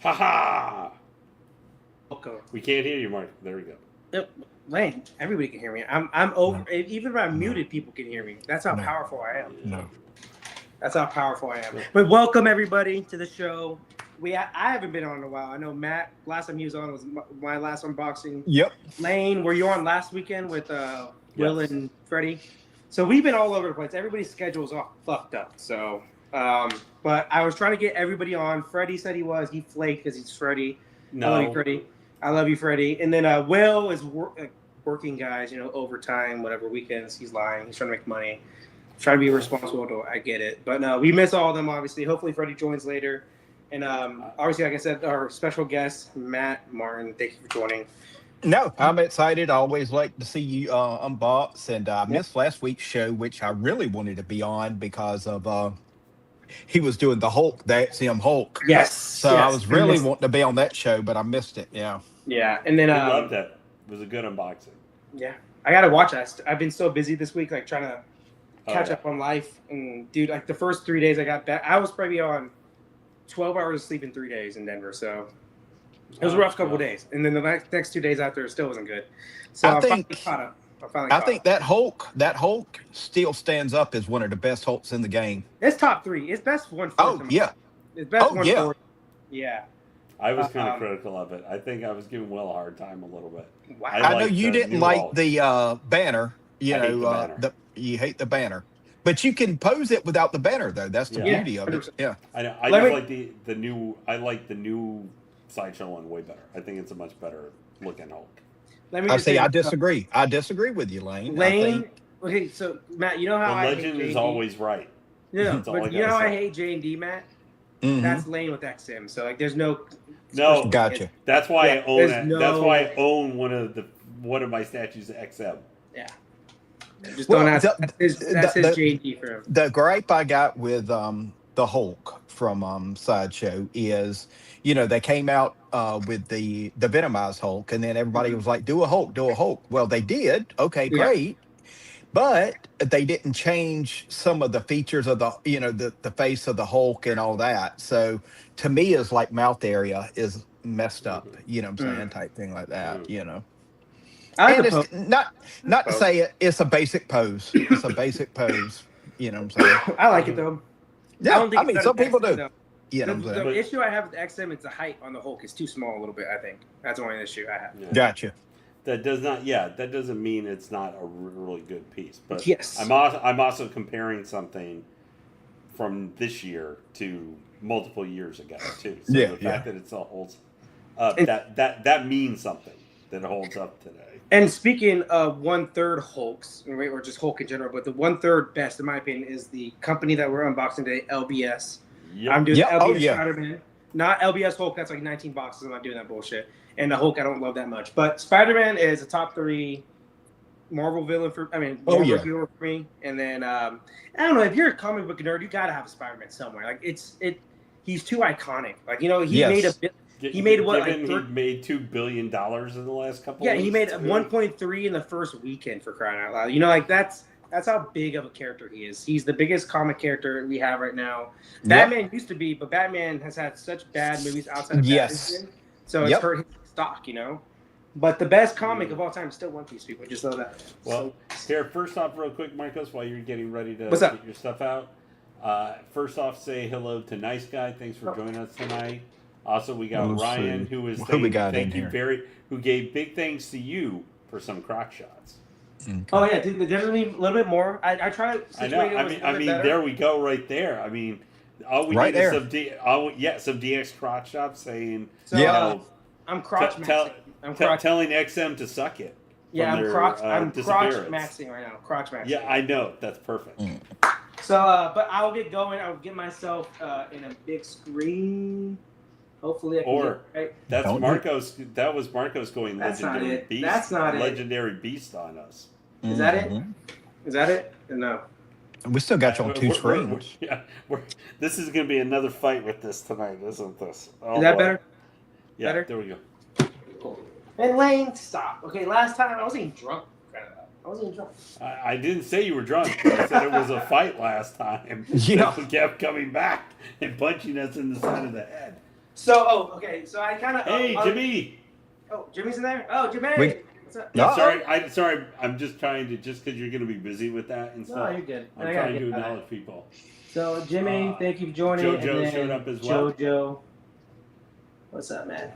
Ha ha! Welcome. We can't hear you, Mark. There we go. Lane, everybody can hear me. I'm over. No. Even if I'm muted, people can hear me. That's how powerful I am. No. That's how powerful I am. But welcome everybody to the show. I haven't been on in a while. I know Matt. Last time he was on was my last unboxing. Yep. Lane, were you on last weekend with Will and Freddie? So we've been all over the place. Everybody's schedule's all fucked up. So, but I was trying to get everybody on. Freddie said he was. He flaked because he's Freddie. No. I love you, Freddie. I love you, Freddie. And then Will is working guys, overtime, whatever weekends. He's lying. He's trying to make money. Trying to be responsible. I get it. But no, we miss all of them, obviously. Hopefully, Freddie joins later. And obviously, like I said, our special guest, Matt Martin, thank you for joining. No, I'm excited. I always like to see you unbox. And I missed last week's show, which I really wanted to be on because of he was doing the Hulk, That's Him Hulk. Yes. So I was really wanting to be on that show, but I missed it. Yeah. Yeah. And then I loved it. It was a good unboxing. Yeah. I got to watch that. I've been so busy this week, like trying to catch up on life. And dude, like the first 3 days I got back, I was probably on 12 hours of sleep in 3 days in Denver. So it was a rough couple of days. And then the next 2 days after, it still wasn't good. So I finally caught up. I think that Hulk still stands up as one of the best Hulks in the game. It's top 3. It's best 1/4. Oh, yeah. It's best 1/4. Yeah. I was kind of critical of it. I think I was giving Will a hard time a little bit. Wow. I know you didn't like the banner. You hate the banner. You hate the banner. But you can pose it without the banner, though. That's the beauty of it. Yeah. I know. I just like the new. I like the new Sideshow one way better. I think it's a much better looking Hulk. I disagree. I disagree with you, Lane. Okay, so Matt, you know how the legend is always right. Yeah, but you know how I hate J&D, Matt? Mm-hmm. That's Lane with XM. So like, there's no. Gotcha. That's why I own it. That's why I own one of my statues of XM. Yeah. Just don't ask. That's his J&D for him. The gripe I got with the Hulk from Sideshow is, they came out with the Venomized Hulk, and then everybody was like, do a Hulk. Well, they did. Okay, great. But they didn't change some of the features of the face of the Hulk and all that. So to me, it's like mouth area is messed up, I'm saying, type thing like that, I and it's not to say it's a basic pose. It's a basic pose, what I'm saying. I like it though. Yeah, I mean, some people do. The issue I have with XM is the height on the Hulk is too small a little bit, I think. That's the only issue I have. Yeah. Gotcha. That doesn't mean it's not a really good piece. But yes. I'm also comparing something from this year to multiple years ago too. So the fact that it still holds up, that means something that it holds up today. And speaking of 1/3 Hulks, or just Hulk in general, but the 1/3 best, in my opinion, is the company that we're unboxing today, LBS. Yep. I'm doing LBS Spider-Man. Not LBS Hulk, that's like 19 boxes. I'm not doing that bullshit. And the Hulk, I don't love that much. But Spider-Man is a top 3 Marvel villain for for me. And then, I don't know, if you're a comic book nerd, you got to have a Spider-Man somewhere. Like, he's too iconic. Like, he made $2 billion in the last couple of weeks. Yeah, he made 1.3 in the first weekend, for crying out loud. That's how big of a character he is. He's the biggest comic character we have right now. Batman used to be, but Batman has had such bad movies outside of Batman. So it's hurt his stock, But the best comic of all time is still One Piece, people. Just know that. Well, here, first off, real quick, Marcos, while you're getting ready to get your stuff out. First off, say hello to Nice Guy. Thanks for joining us tonight. Also, we got Ryan, who is who gave big thanks to you for some crock shots. Okay. Oh yeah, dude, definitely a little bit more. I tried. I know. I mean, there we go, right there. I mean, all we need is some DX crotch shots saying. So, I'm crotch maxing. Telling XM to suck it. Yeah, I'm crotch maxing right now. Crotch maxing. Yeah, I know. That's perfect. So, but I'll get going. I'll get myself in a big screen. Hopefully, I can that's Marcos. That was Marcos going legendary beast. That's not legendary beast on us. Is that it? Is that it? No. We still got you on 2 screens. This is going to be another fight with this tonight, isn't this? Is that better? Yeah, better? There we go. Cool. And Lane, stop. Okay, last time I wasn't even drunk. I didn't say you were drunk. I said it was a fight last time. Yeah. We kept coming back and punching us in the side of the head. Okay. So I kind of. Hey, Jimmy. Oh, Jimmy's in there. Oh, Jimmy. What's up? Yeah, sorry. I'm sorry. I'm just trying to because you're going to be busy with that and stuff. No, you're good. I'm trying to acknowledge people. So Jimmy, thank you for joining. JoJo showed up as well. JoJo, what's up, man?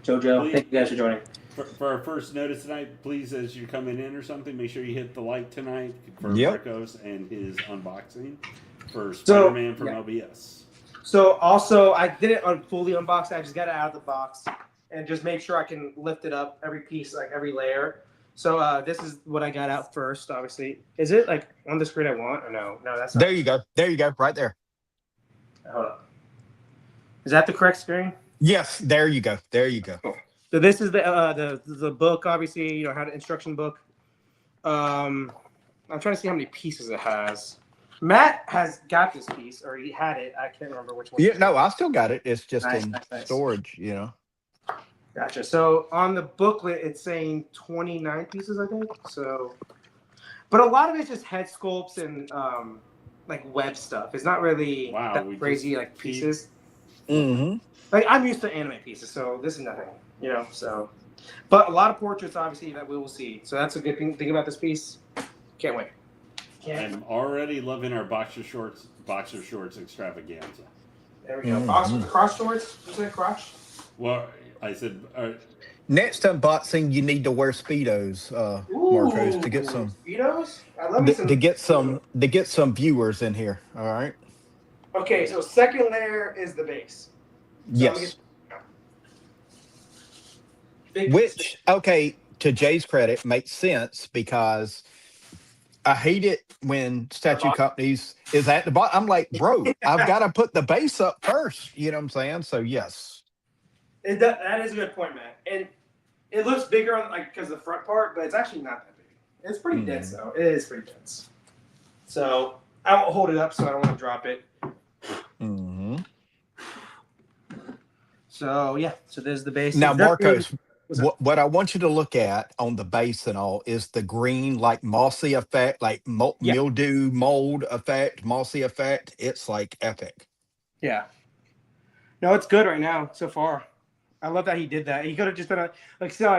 JoJo, thank you guys for joining. For our first notice tonight, please, as you're coming in or something, make sure you hit the like tonight for Rico's and his unboxing for Spider-Man from LBS. So also, I didn't fully unbox it. I just got it out of the box and just make sure I can lift it up every piece, like every layer. So this is what I got out first, obviously. Is it like on the screen I want or no? No, that's not. There you go. There you go. Right there. Hold on. Is that the correct screen? Yes. There you go. There you go. Cool. So this is the book, obviously, you know, how the instruction book. I'm trying to see how many pieces it has. Matt has got this piece, or he had it. I can't remember which one. Yeah, no, I still got it. It's just in storage, you know. Gotcha. So on the booklet, it's saying 29 pieces, I think. So, but a lot of it's just head sculpts and like web stuff. It's not really that crazy like pieces. Mm-hmm. Like I'm used to anime pieces, so this is nothing, you know. So, but a lot of portraits, obviously, that we will see. So that's a good thing about this piece. Can't wait. I'm already loving our boxer shorts extravaganza. There we go. Boxer cross shorts. You say crotch? Well, I said. Next unboxing, you need to wear Speedos, Marcos, to get some Speedos. I love me some to get some viewers in here. All right. Okay, so second layer is the base. So yes. Which, okay, to Jay's credit, makes sense because I hate it when statue companies is at the bottom. I'm like, bro, I've got to put the base up first. You know what I'm saying? So yes. That is a good point, man. And it looks bigger on like because of the front part, but it's actually not that big. It's pretty dense though. It is pretty dense. So I won't hold it up, so I don't want to drop it. Mm-hmm. So yeah, so there's the base. Now, Marcos, what I want you to look at on the base and all is the green, like mossy effect, like mildew, mold effect, mossy effect. It's like epic. Yeah. No, it's good right now so far. I love that he did that. He could have just been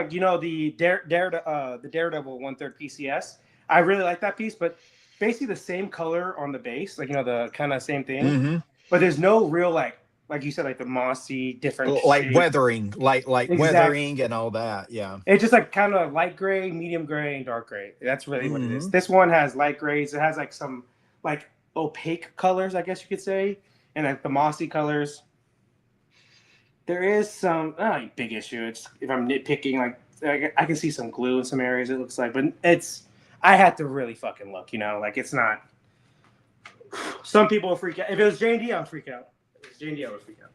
you know, the Daredevil 1/3 PCS. I really like that piece, but basically the same color on the base, like, you know, the kind of same thing. Mm-hmm. But there's no real like you said, like the mossy different like shades. weathering, like weathering and all that. Yeah, it's just like kind of light gray, medium gray, and dark gray. That's really what it is. This one has light grays. It has like some like opaque colors, I guess you could say, and like the mossy colors. There is some big issue. It's if I'm nitpicking, like I can see some glue in some areas. It looks like, but I had to really fucking look. You know, like it's not. Some people will freak out. If it was J&D, I'd freak out. J&D, I would freak out,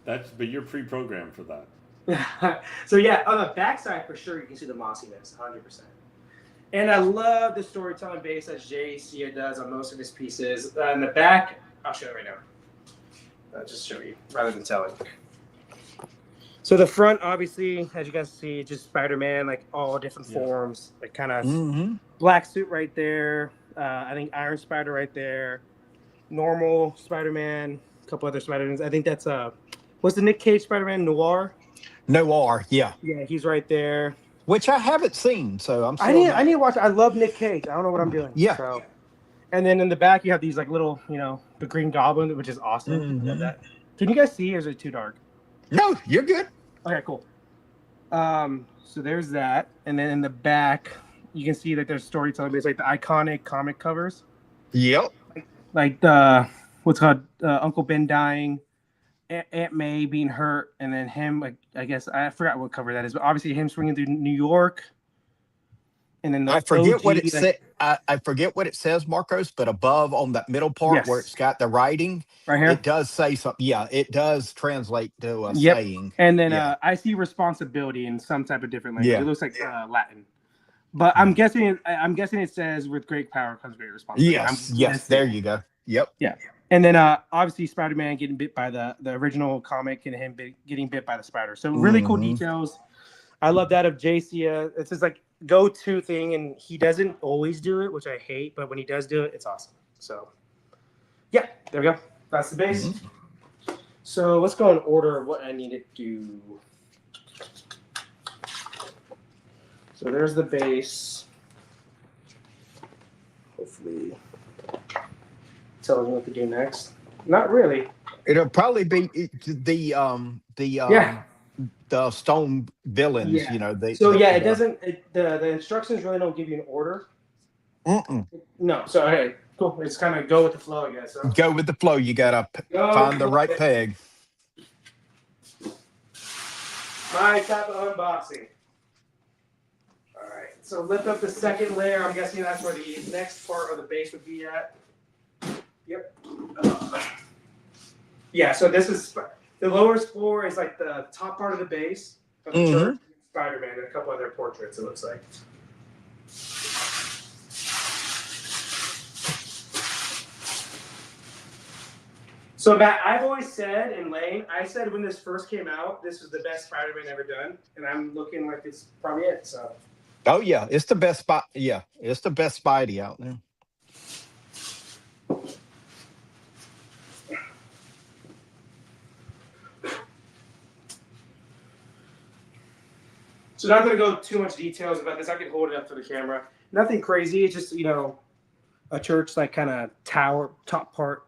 but you're pre-programmed for that. So yeah, on the backside for sure you can see the mossiness, 100%. And I love the storytelling base that Jay Cia does on most of his pieces. In the back, I'll show you right now. I'll just show you rather than telling. So the front, obviously, as you guys see, just Spider-Man, like all different forms, like kind of black suit right there. I think Iron Spider right there. Normal Spider-Man, a couple other Spider-Mans. I think that's what's the Nick Cage Spider-Man? Noir, yeah. Yeah, he's right there. Which I haven't seen, so I'm. I need to watch it. I love Nick Cage. I don't know what I'm doing. Yeah. So, and then in the back you have these like little, you know, the Green Goblin, which is awesome. Mm-hmm. Love that. Can you guys see, or is it too dark? No, you're good. Okay, cool. So there's that, and then in the back you can see that there's storytelling. It's like the iconic comic covers. Yep. Like the what's called Uncle Ben dying, Aunt May being hurt, and then him. Like I guess I forgot what cover that is, but obviously him swinging through New York. And then I forget what it said. I forget what it says, Marcos. But above on that middle part where it's got the writing, right here, it does say something. Yeah, it does translate to a saying. And then I see responsibility in some type of different language. It looks like Latin. But I'm guessing it says with great power comes great responsibility. Yes, there you go. Yep. Yeah. And then obviously Spider-Man getting bit by the original comic and him getting bit by the spider. So really cool details. I love that of JC. It's his like go-to thing, and he doesn't always do it, which I hate, but when he does do it, it's awesome. So yeah, there we go. That's the base. So let's go in order of what I need to do. So there's the base. Hopefully, tells me what to do next. Not really. It'll probably be Yeah. the stone villains. Yeah. They. So yeah, it doesn't. The instructions really don't give you an order. Mm-mm. No. So hey, cool. It's kind of go with the flow, I guess. So. Go with the flow. You gotta find the right peg. My type of unboxing. All right. So lift up the second layer. I'm guessing that's where the next part of the base would be at. Yep. Yeah. So this is the lowest floor is like the top part of the base of the church, Spider-Man, and a couple other portraits. It looks like. So Matt, I've always said, and Lane, I said when this first came out, this was the best Spider-Man ever done, and I'm looking like it's probably it. So. Oh yeah, it's the best spot. Yeah, it's the best Spidey out there. So not going to go too much details about this. I can hold it up to the camera. Nothing crazy. It's just a church like kind of tower top part.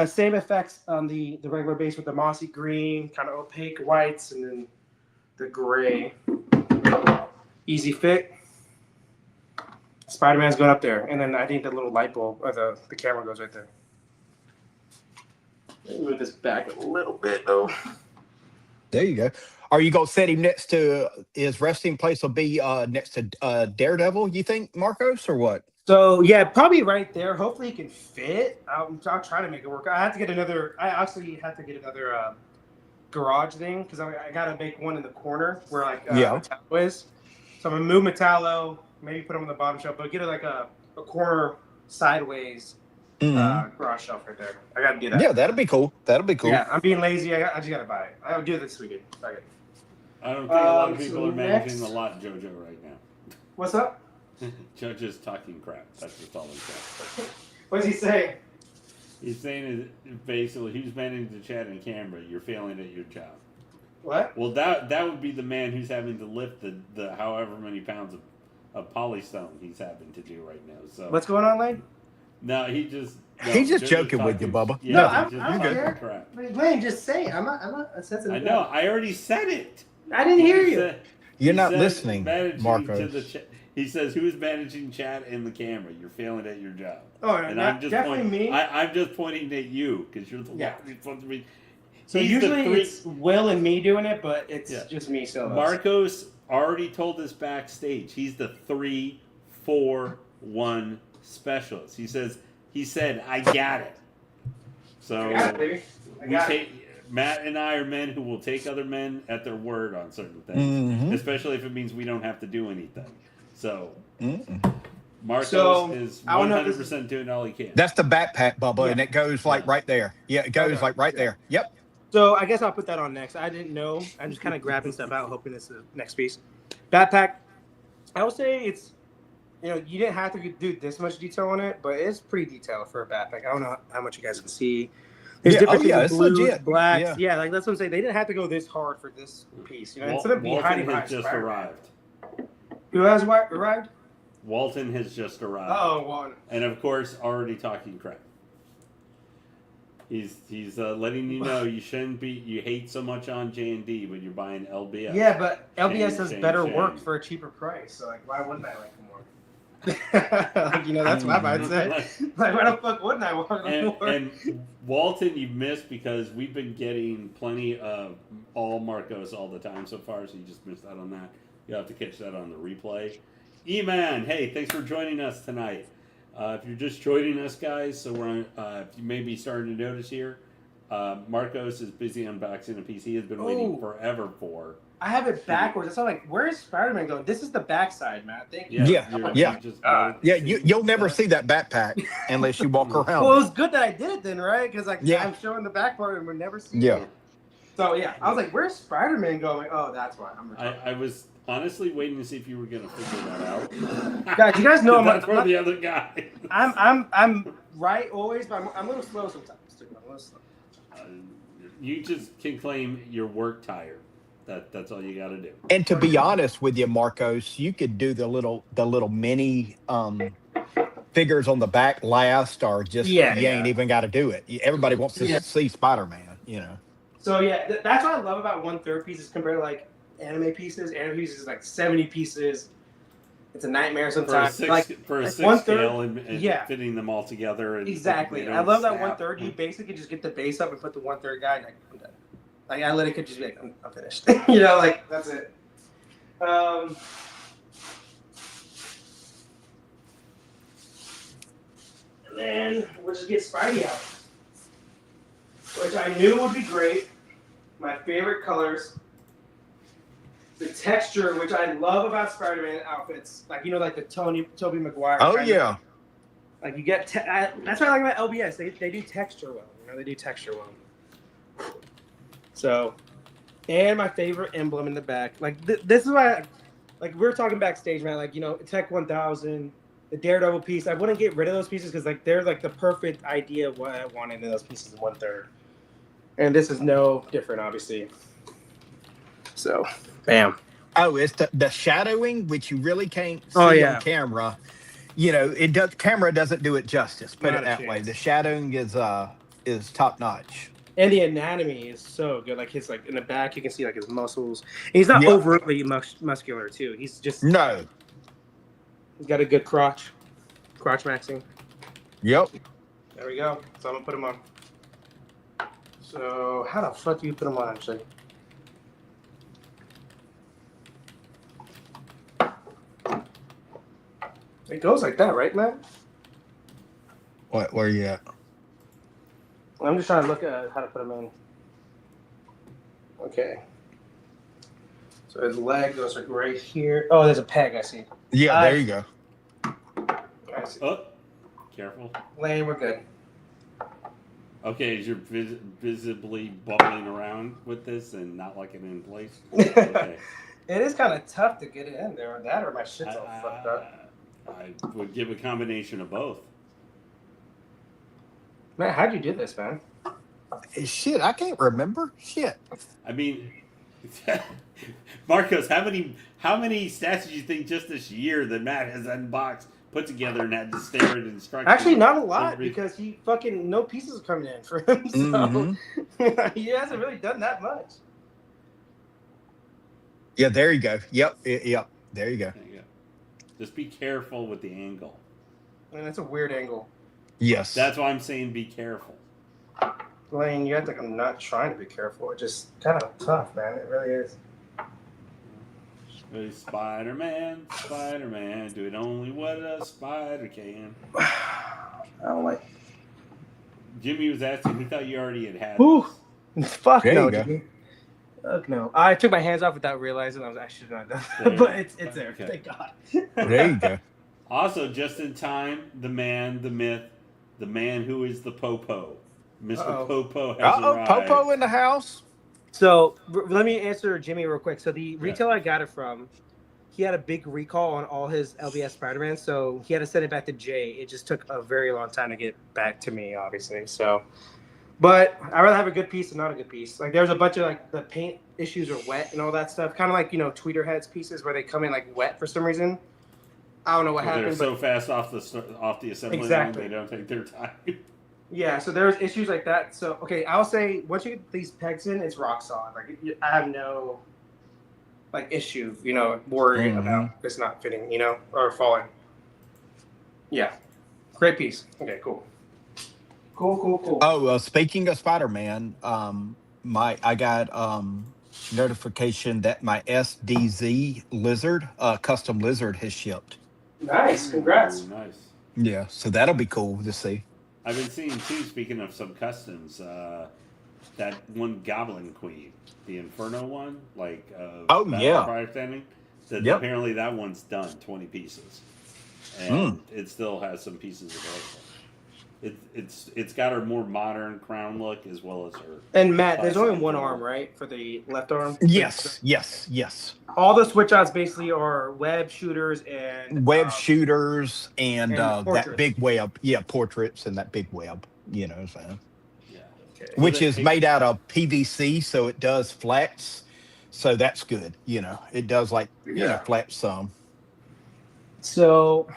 Same effects on the regular base with the mossy green, kind of opaque whites, and then the gray. Easy fit. Spider-Man's going up there, and then I think the little light bulb or the camera goes right there. Let me move this back a little bit though. There you go. Are you gonna set him next to his resting place? Will be next to Daredevil? You think, Marcos, or what? So yeah, probably right there. Hopefully, he can fit. I'll try to make it work. I have to get another. I actually have to get another garage thing because I gotta make one in the corner where Metallo is. So I'm gonna move Metallo, maybe put him on the bottom shelf, but get it like a corner sideways garage shelf right there. I gotta do that. Yeah, that'll be cool. That'll be cool. Yeah, I'm being lazy. I just gotta buy it. I'll do it this weekend. Okay. I don't think a lot of people are managing the lot, JoJo, right now. What's up? JoJo's talking crap. That's just all he's saying. What does he say? He's saying basically, who's managing the chat and camera? You're failing at your job. What? Well, that would be the man who's having to lift the however many pounds of polystone he's having to do right now. So what's going on, Lane? No, he's just joking with you, Bubba. Yeah, I'm good. Lane, just say it. I'm not a sensitive. I know. I already said it. I didn't hear you. You're not listening, Marcos. He says, "Who's managing chat and the camera? You're failing at your job." Oh, and I'm just definitely me. I'm just pointing at you because you're the one who's supposed to be. So usually it's Will and me doing it, but it's just me still. Marcos already told us backstage he's the 3-4-1 specialist. He said, "I got it." So Matt and I are men who will take other men at their word on certain things, especially if it means we don't have to do anything. So Marcos is 100% doing all he can. That's the backpack, Bubba, and it goes like right there. Yeah, it goes like right there. Yep. So I guess I'll put that on next. I didn't know. I'm just kind of grabbing stuff out, hoping it's the next piece. Backpack. I would say it's, you didn't have to do this much detail on it, but it's pretty detailed for a backpack. I don't know how much you guys can see. There's different blues, legit. Blacks. Yeah, like that's what I'm saying. They didn't have to go this hard for this piece. Instead of Walton has just arrived. Who has arrived? Walton has just arrived. Oh, Walton. And of course, already talking crap. He's letting you know you shouldn't be. You hate so much on J&D, but you're buying LBS. Yeah, but LBS does better work for a cheaper price. So why wouldn't I like them more? That's my mindset. Like, why the fuck wouldn't I want them more? And Walton, you've missed because we've been getting plenty of all Marcos all the time so far, so you just missed out on that. You'll have to catch that on the replay. E-Man, hey, thanks for joining us tonight. If you're just joining us, guys, so we're on, if you may be starting to notice here, Marcos is busy unboxing a piece he has been waiting forever for. I have it backwards. It's all like, where's Spider-Man going? This is the backside, Matt. Thank you. Yeah. You'll never see that backpack unless you walk around. Well, it was good that I did it then, right? Because I'm showing the back part and we're never seeing it. So I was like, where's Spider-Man going? Oh, that's why. I was honestly waiting to see if you were gonna figure that out. Guys, you guys know that's for the other guy. I'm right always, but I'm a little slow sometimes. You just can claim your work tired. That's all you got to do. And to be honest with you, Marcos, you could do the little mini figures on the back last, or just you ain't even got to do it. Everybody wants to see Spider-Man, you know. So that's what I love about 1/3 pieces compared to like anime pieces. Anime pieces is like 70 pieces. It's a nightmare sometimes. For a six scale and fitting them all together. And exactly. I love that 1/3. You basically just get the base up and put the 1/3 guy, and I'm done. Like I literally could just be like, I'm finished. You know, like that's it. And then we'll just get Spidey out, which I knew would be great. My favorite colors. The texture, which I love about Spider-Man outfits, like like the Tobey Maguire. Oh yeah. Like you get that's what I like about LBS. They do texture well. They do texture well. So, and my favorite emblem in the back. Like this is why, like we were talking backstage, man. Like Tech 1000, the Daredevil piece. I wouldn't get rid of those pieces because like they're like the perfect idea of what I wanted in those pieces in 1/3. And this is no different, obviously. So, bam. Oh, it's the shadowing, which you really can't see on camera. Camera doesn't do it justice. Put it that way. The shadowing is top notch. And the anatomy is so good. Like his in the back, you can see like his muscles. And he's not overtly muscular too. He's just He's got a good crotch maxing. Yep. There we go. So I'm gonna put him on. So how the fuck do you put him on actually? It goes like that, right, man? What? Where are you at? I'm just trying to look at how to put him in. Okay. So his leg goes like right here. Oh, there's a peg. I see. Yeah, there you go. I see. Oh, careful. Lane, we're good. Okay, as you're visibly bubbling around with this and not liking it in place. Okay. It is kind of tough to get it in there, or that, or my shit's all fucked up. I would give a combination of both. Man, how'd you do this, man? Shit, I can't remember. Shit. I mean, Marcos, how many stats do you think just this year that Matt has unboxed, put together, and had to stare at instructions? Actually, not a lot, because he fucking no pieces are coming in for him, so he hasn't really done that much. Yeah, there you go. Yep, yep. There you go. Just be careful with the angle. Man, that's a weird angle. Yes. That's why I'm saying be careful. Lane, you act like I'm not trying to be careful. It's just kind of tough, man. It really is. Spider-Man, do it only what a spider can. I don't like. Jimmy was asking, he thought you already had this. Fuck there no, Jimmy. Fuck no. I took my hands off without realizing I should not done that. But it's there. Okay. Thank God. There you go. Also, just in time, the man, the myth, the man who is the Popo. Mr. Popo has arrived. Popo in the house. So let me answer Jimmy real quick. So the retailer I got it from, he had a big recall on all his LBS Spider-Man, so he had to send it back to Jay. It just took a very long time to get back to me, obviously. So, but I'd rather have a good piece than not a good piece. Like there's a bunch of like the paint issues are wet and all that stuff. Kind of like Tweeter Heads pieces where they come in like wet for some reason. I don't know what happened. They're so fast off the assembly line, they don't take their time. Yeah, so there's issues like that. So okay, I'll say once you get these pegs in, it's rock solid. Like I have no issue, worrying about this not fitting, or falling. Yeah, great piece. Okay, cool. Oh, speaking of Spider-Man, I got notification that my SDZ lizard, custom lizard, has shipped. Nice, congrats. Nice. Yeah, so that'll be cool to see. I've been seeing too. Speaking of some customs, that one Goblin Queen, the Inferno one, prior standing. Apparently that one's done 20 pieces, and it still has some pieces available. It's got her more modern crown look as well as her. And Matt, there's only one arm, right, for the left arm? Yes. All the switch outs basically are web shooters and that big web. Yeah, portraits and that big web. You know what I'm saying? Yeah. Okay. which is made out of PVC, so it does flex. So that's good. It does flex some. So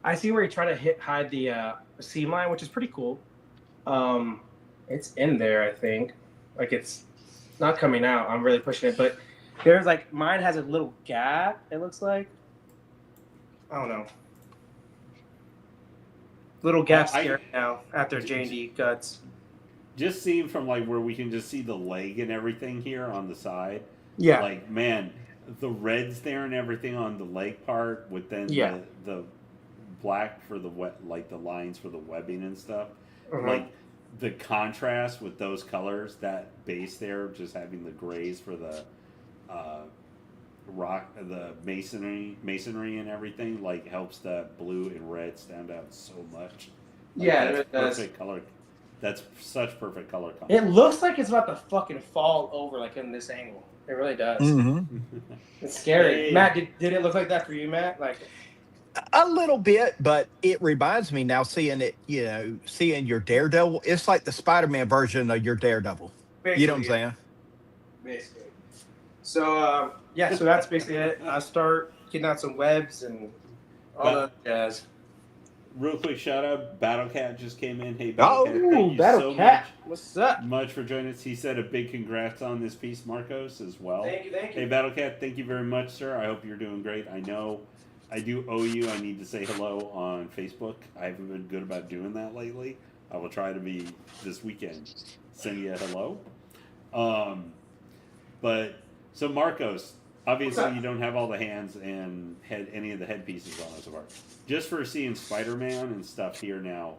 I see where you try to hide the seam line, which is pretty cool. It's in there, I think. Like it's not coming out. I'm really pushing it, but there's like mine has a little gap. It looks like I don't know, little gap here now after J&D guts. Just seeing from like where we can just see the leg and everything here on the side. Yeah. Like man, the reds there and everything on the leg part with then the black for the like the lines for the webbing and stuff. Like the contrast with those colors, that base there, just having the grays for the rock, the masonry and everything, like helps that blue and red stand out so much. Like, yeah, that's perfect color. That's such perfect color combination. It looks like it's about to fucking fall over, like in this angle. It really does. It's scary. Hey. Matt, did it look like that for you, Matt? Like a little bit, but it reminds me now seeing it, seeing your Daredevil. It's like the Spider-Man version of your Daredevil. Basically, you know what I'm saying? Basically. So, so that's basically it. I start getting out some webs and all that jazz. Real quick shout out, Battlecat just came in. Hey, Battlecat, thank you so much. What's up? Much for joining us. He said a big congrats on this piece, Marcos, as well. Thank you. Hey, Battlecat, thank you very much, sir. I hope you're doing great. I know I do owe you. I need to say hello on Facebook. I haven't been good about doing that lately. I will try to be this weekend. Send you a hello. But so Marcos, obviously you don't have all the hands and any of the headpieces on us apart. Just for seeing Spider-Man and stuff here now,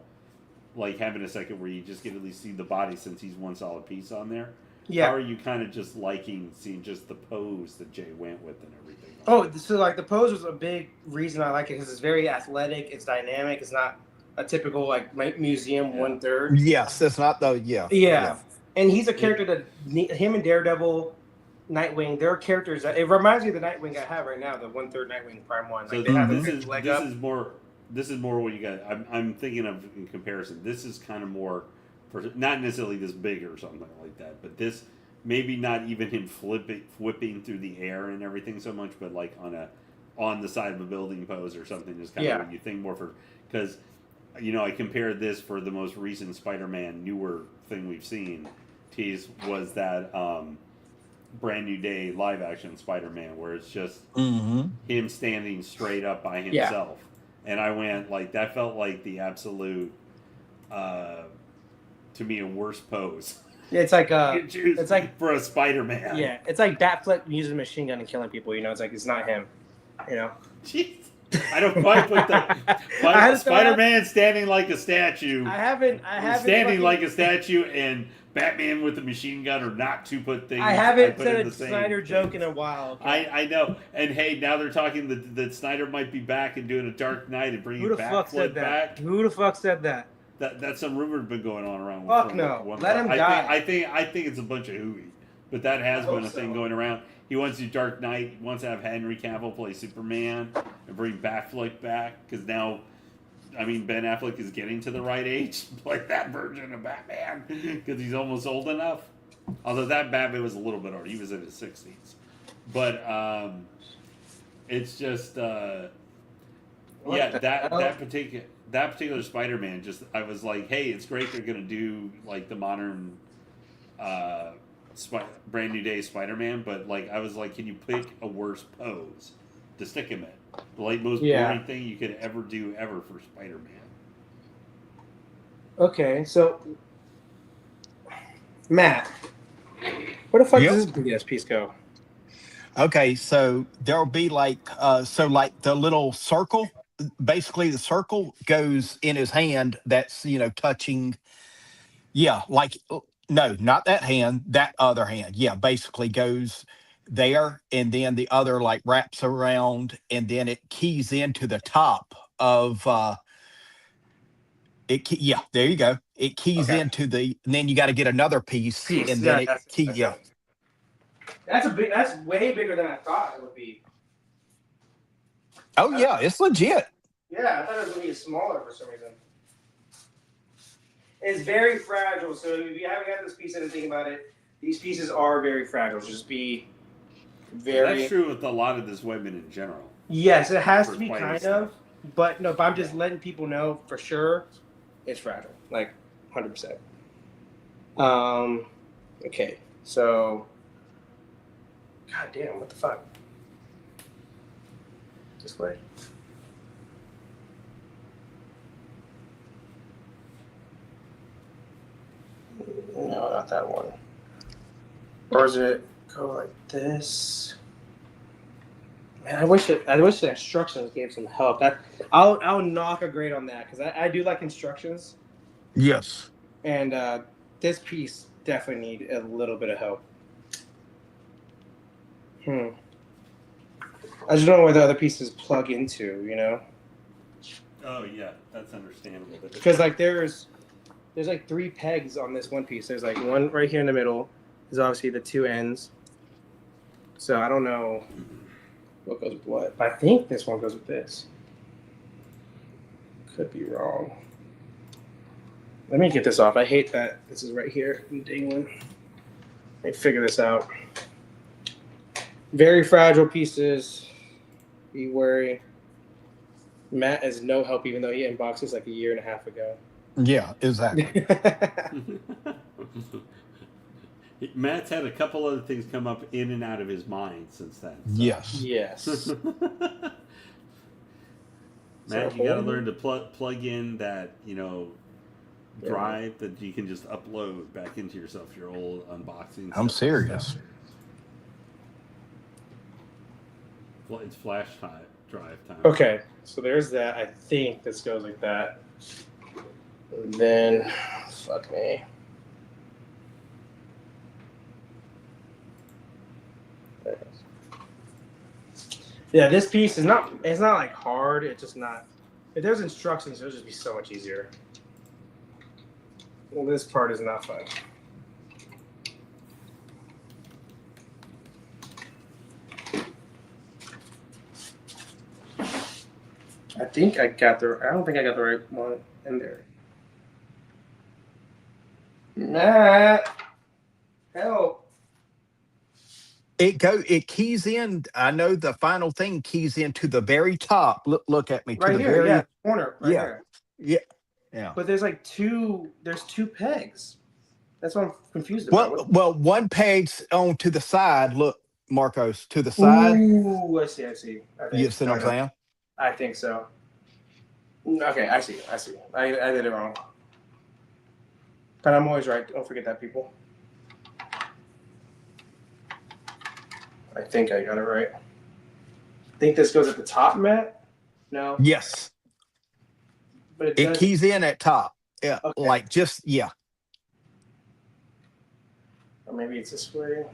like having a second where you just get at least see the body since he's one solid piece on there. Yeah. How are you kind of just liking seeing just the pose that Jay went with and everything? Oh, so like the pose was a big reason I like it because it's very athletic, it's dynamic, it's not a typical like museum 1/3. Yes, it's not though. Yeah. And he's a character that him and Daredevil, Nightwing, they're characters that it reminds me of the Nightwing I have right now, the 1/3 Nightwing Prime 1. Like so this is more what you got. I'm thinking of in comparison. This is kind of more, not necessarily this big or something like that, but this maybe not even him whipping through the air and everything so much, but like on the side of a building pose or something is kind of what you think more for, because I compared this for the most recent Spider-Man newer thing we've seen. Was that Brand New Day live action Spider-Man where it's just him standing straight up by himself. And I went like that felt like the absolute to me a worst pose. It's like for a Spider-Man. Yeah, it's like Batfleck using a machine gun and killing people. It's like it's not him. Jeez. I don't quite put the Spider-Man standing like a statue. I haven't standing like a statue and Batman with a machine gun are not to put things. I haven't said a Snyder joke in a while. Okay? I know, and hey, now they're talking that Snyder might be back and doing a Dark Knight and bringing Batfleck back. Who the fuck said that? That's some rumor been going on around. Fuck no, let him die. I think it's a bunch of hooey, but that has been a thing going around. He wants to do Dark Knight. He wants to have Henry Cavill play Superman and bring Batfleck back because now, Ben Affleck is getting to the right age to play that version of Batman because he's almost old enough. Although that Batman was a little bit older. He was in his 60s. But it's just, that particular Spider-Man, I was like, hey, it's great they're going to do like the modern Brand New Day Spider-Man, but like I was like, can you pick a worse pose to stick him in? The like most boring thing you could ever do for Spider-Man. Okay, so Matt, where the fuck does this big ass piece go? Okay, so there'll be like the little circle. Basically, the circle goes in his hand. That's touching. Yeah, like. No, not that hand, that other hand. Yeah, basically goes there, and then the other like wraps around, and then it keys into the top of it. Yeah, there you go. It keys into and then you got to get another piece, and then it keys. Yeah, that's way bigger than I thought it would be. Oh yeah, it's legit. Yeah, I thought it was gonna be smaller for some reason. It's very fragile. So if you haven't got this piece and think about it, these pieces are very fragile. Just be very. That's true with a lot of this women in general. Yes, it has to be kind of. But no, if I'm just letting people know for sure, it's fragile, like 100%. Okay, so. God damn! What the fuck? This way. No, not that one. Or is it go like this? Man, I wish the instructions gave some help. I'll knock a grade on that because I do like instructions. Yes. And this piece definitely need a little bit of help. I just don't know where the other pieces plug into, you know? Oh yeah, that's understandable. Because like there's like 3 pegs on this one piece. There's like one right here in the middle. There's obviously the 2 ends. So I don't know what goes with what. But I think this one goes with this. Could be wrong. Let me get this off. I hate that this is right here in dangling. Let me figure this out. Very fragile pieces. Be wary. Matt is no help, even though he unboxed this like a year and a half ago. Yeah, exactly. Matt's had a couple other things come up in and out of his mind since then. So. Yes. Yes. Matt, you got to learn to plug in that, drive that you can just upload back into yourself, your old unboxing. I'm serious. Well, it's flash drive time. Okay, so there's that. I think this goes like that. And then, fuck me. Yeah, this piece is not. It's not like hard. It's just not. If there's instructions, it'll just be so much easier. Well, this part is not fun. I think I got the. I don't think I got the right one in there. Matt, help! It keys in. I know the final thing keys into the very top. Look at me. Right to the here, very, yeah, corner. Right yeah, here. yeah, yeah. But there's like two. There's 2 pegs. That's what I'm confused about. Well, one peg's on to the side. Look, Marcos, to the side. Ooh, I see. I think. You see what I'm saying? I think so. Okay, I see. I did it wrong. But I'm always right. Don't forget that, people. I think I got it right. I think this goes at the top, Matt? No? Yes. But it keys in at top. Yeah, okay. Like just, yeah. Or maybe it's this way.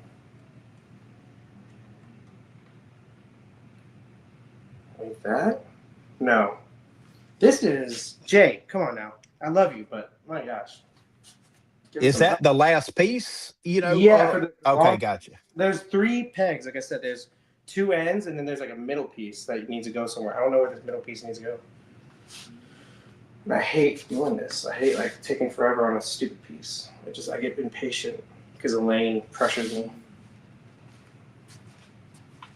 Like that? No. This is Jay. Come on now. I love you, but my gosh. Is that the last piece? Yeah. Okay, gotcha. There's 3 pegs. Like I said, there's 2 ends, and then there's like a middle piece that needs to go somewhere. I don't know where this middle piece needs to go. And I hate doing this. I hate like taking forever on a stupid piece. I get impatient because Elaine pressures me.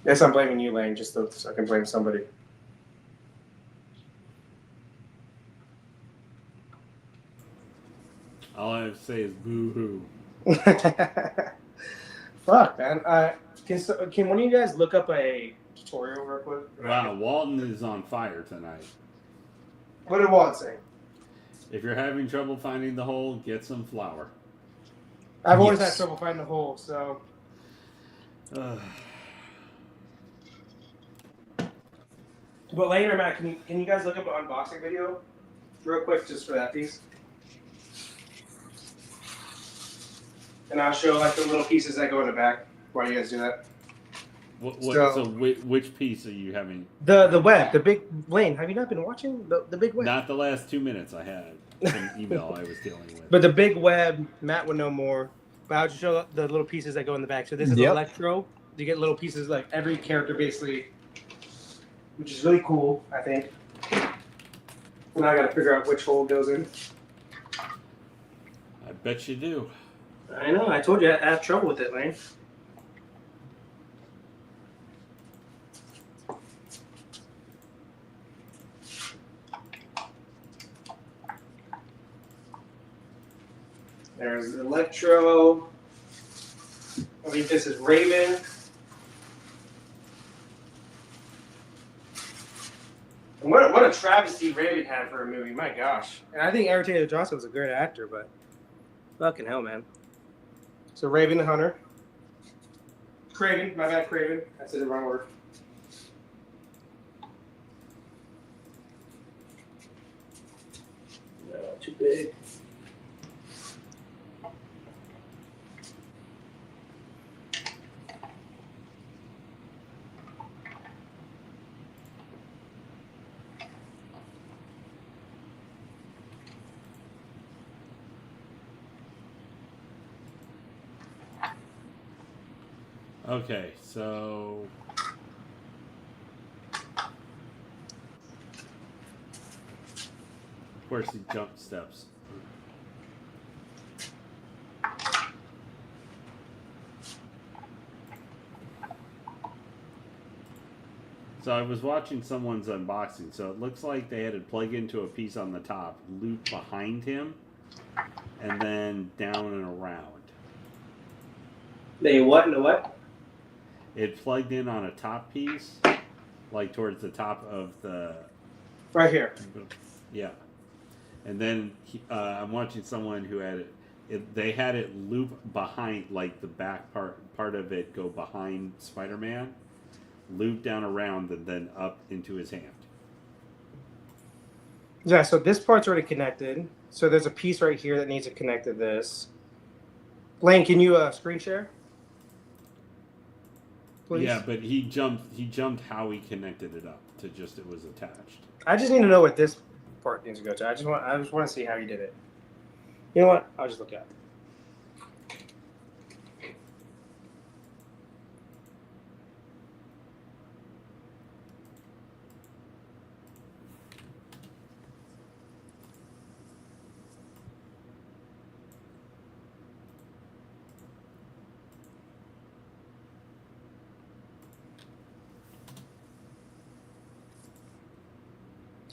Yes, I'm blaming you, Lane, just so I can blame somebody. All I have to say is boo-hoo. Fuck, man. Can one of you guys look up a tutorial real quick? Wow, Walton is on fire tonight. What did Walton say? If you're having trouble finding the hole, get some flour. I've always had trouble finding the hole, so... But Lane or Matt, can you guys look up an unboxing video real quick just for that piece? And I'll show like the little pieces that go in the back while you guys do that. So which piece are you having? The web, the big Lane. Have you not been watching the big web? Not the last 2 minutes I had. Some email I was dealing with. But the big web, Matt would know more. But I'll just show the little pieces that go in the back. So this is Electro. You get little pieces like every character basically, which is really cool, I think. Now I got to figure out which hole goes in. Bet you do. I know. I told you I have trouble with it, man. There's Electro. I think this is Raven. And what a travesty Raven had for a movie. My gosh. And I think Aaron Taylor Johnson was a great actor, but fucking hell, man. So Raven the Hunter. Craven. My bad, Craven. I said the wrong word. No, too big. Okay, so of course he jump steps. So I was watching someone's unboxing. So it looks like they had it plug into a piece on the top, loop behind him, and then down and around. They what and the what? It plugged in on a top piece, like towards the top of the. Right here. Yeah, and then I'm watching someone who had it. They had it loop behind, like the back part of it go behind Spider-Man, loop down around, and then up into his hand. Yeah, so this part's already connected. So there's a piece right here that needs to connect to this. Lane, can you screen share? Please? Yeah, but he jumped how he connected it up to just it was attached. I just need to know what this part needs to go to. I just want to see how you did it. You know what? I'll just look at it.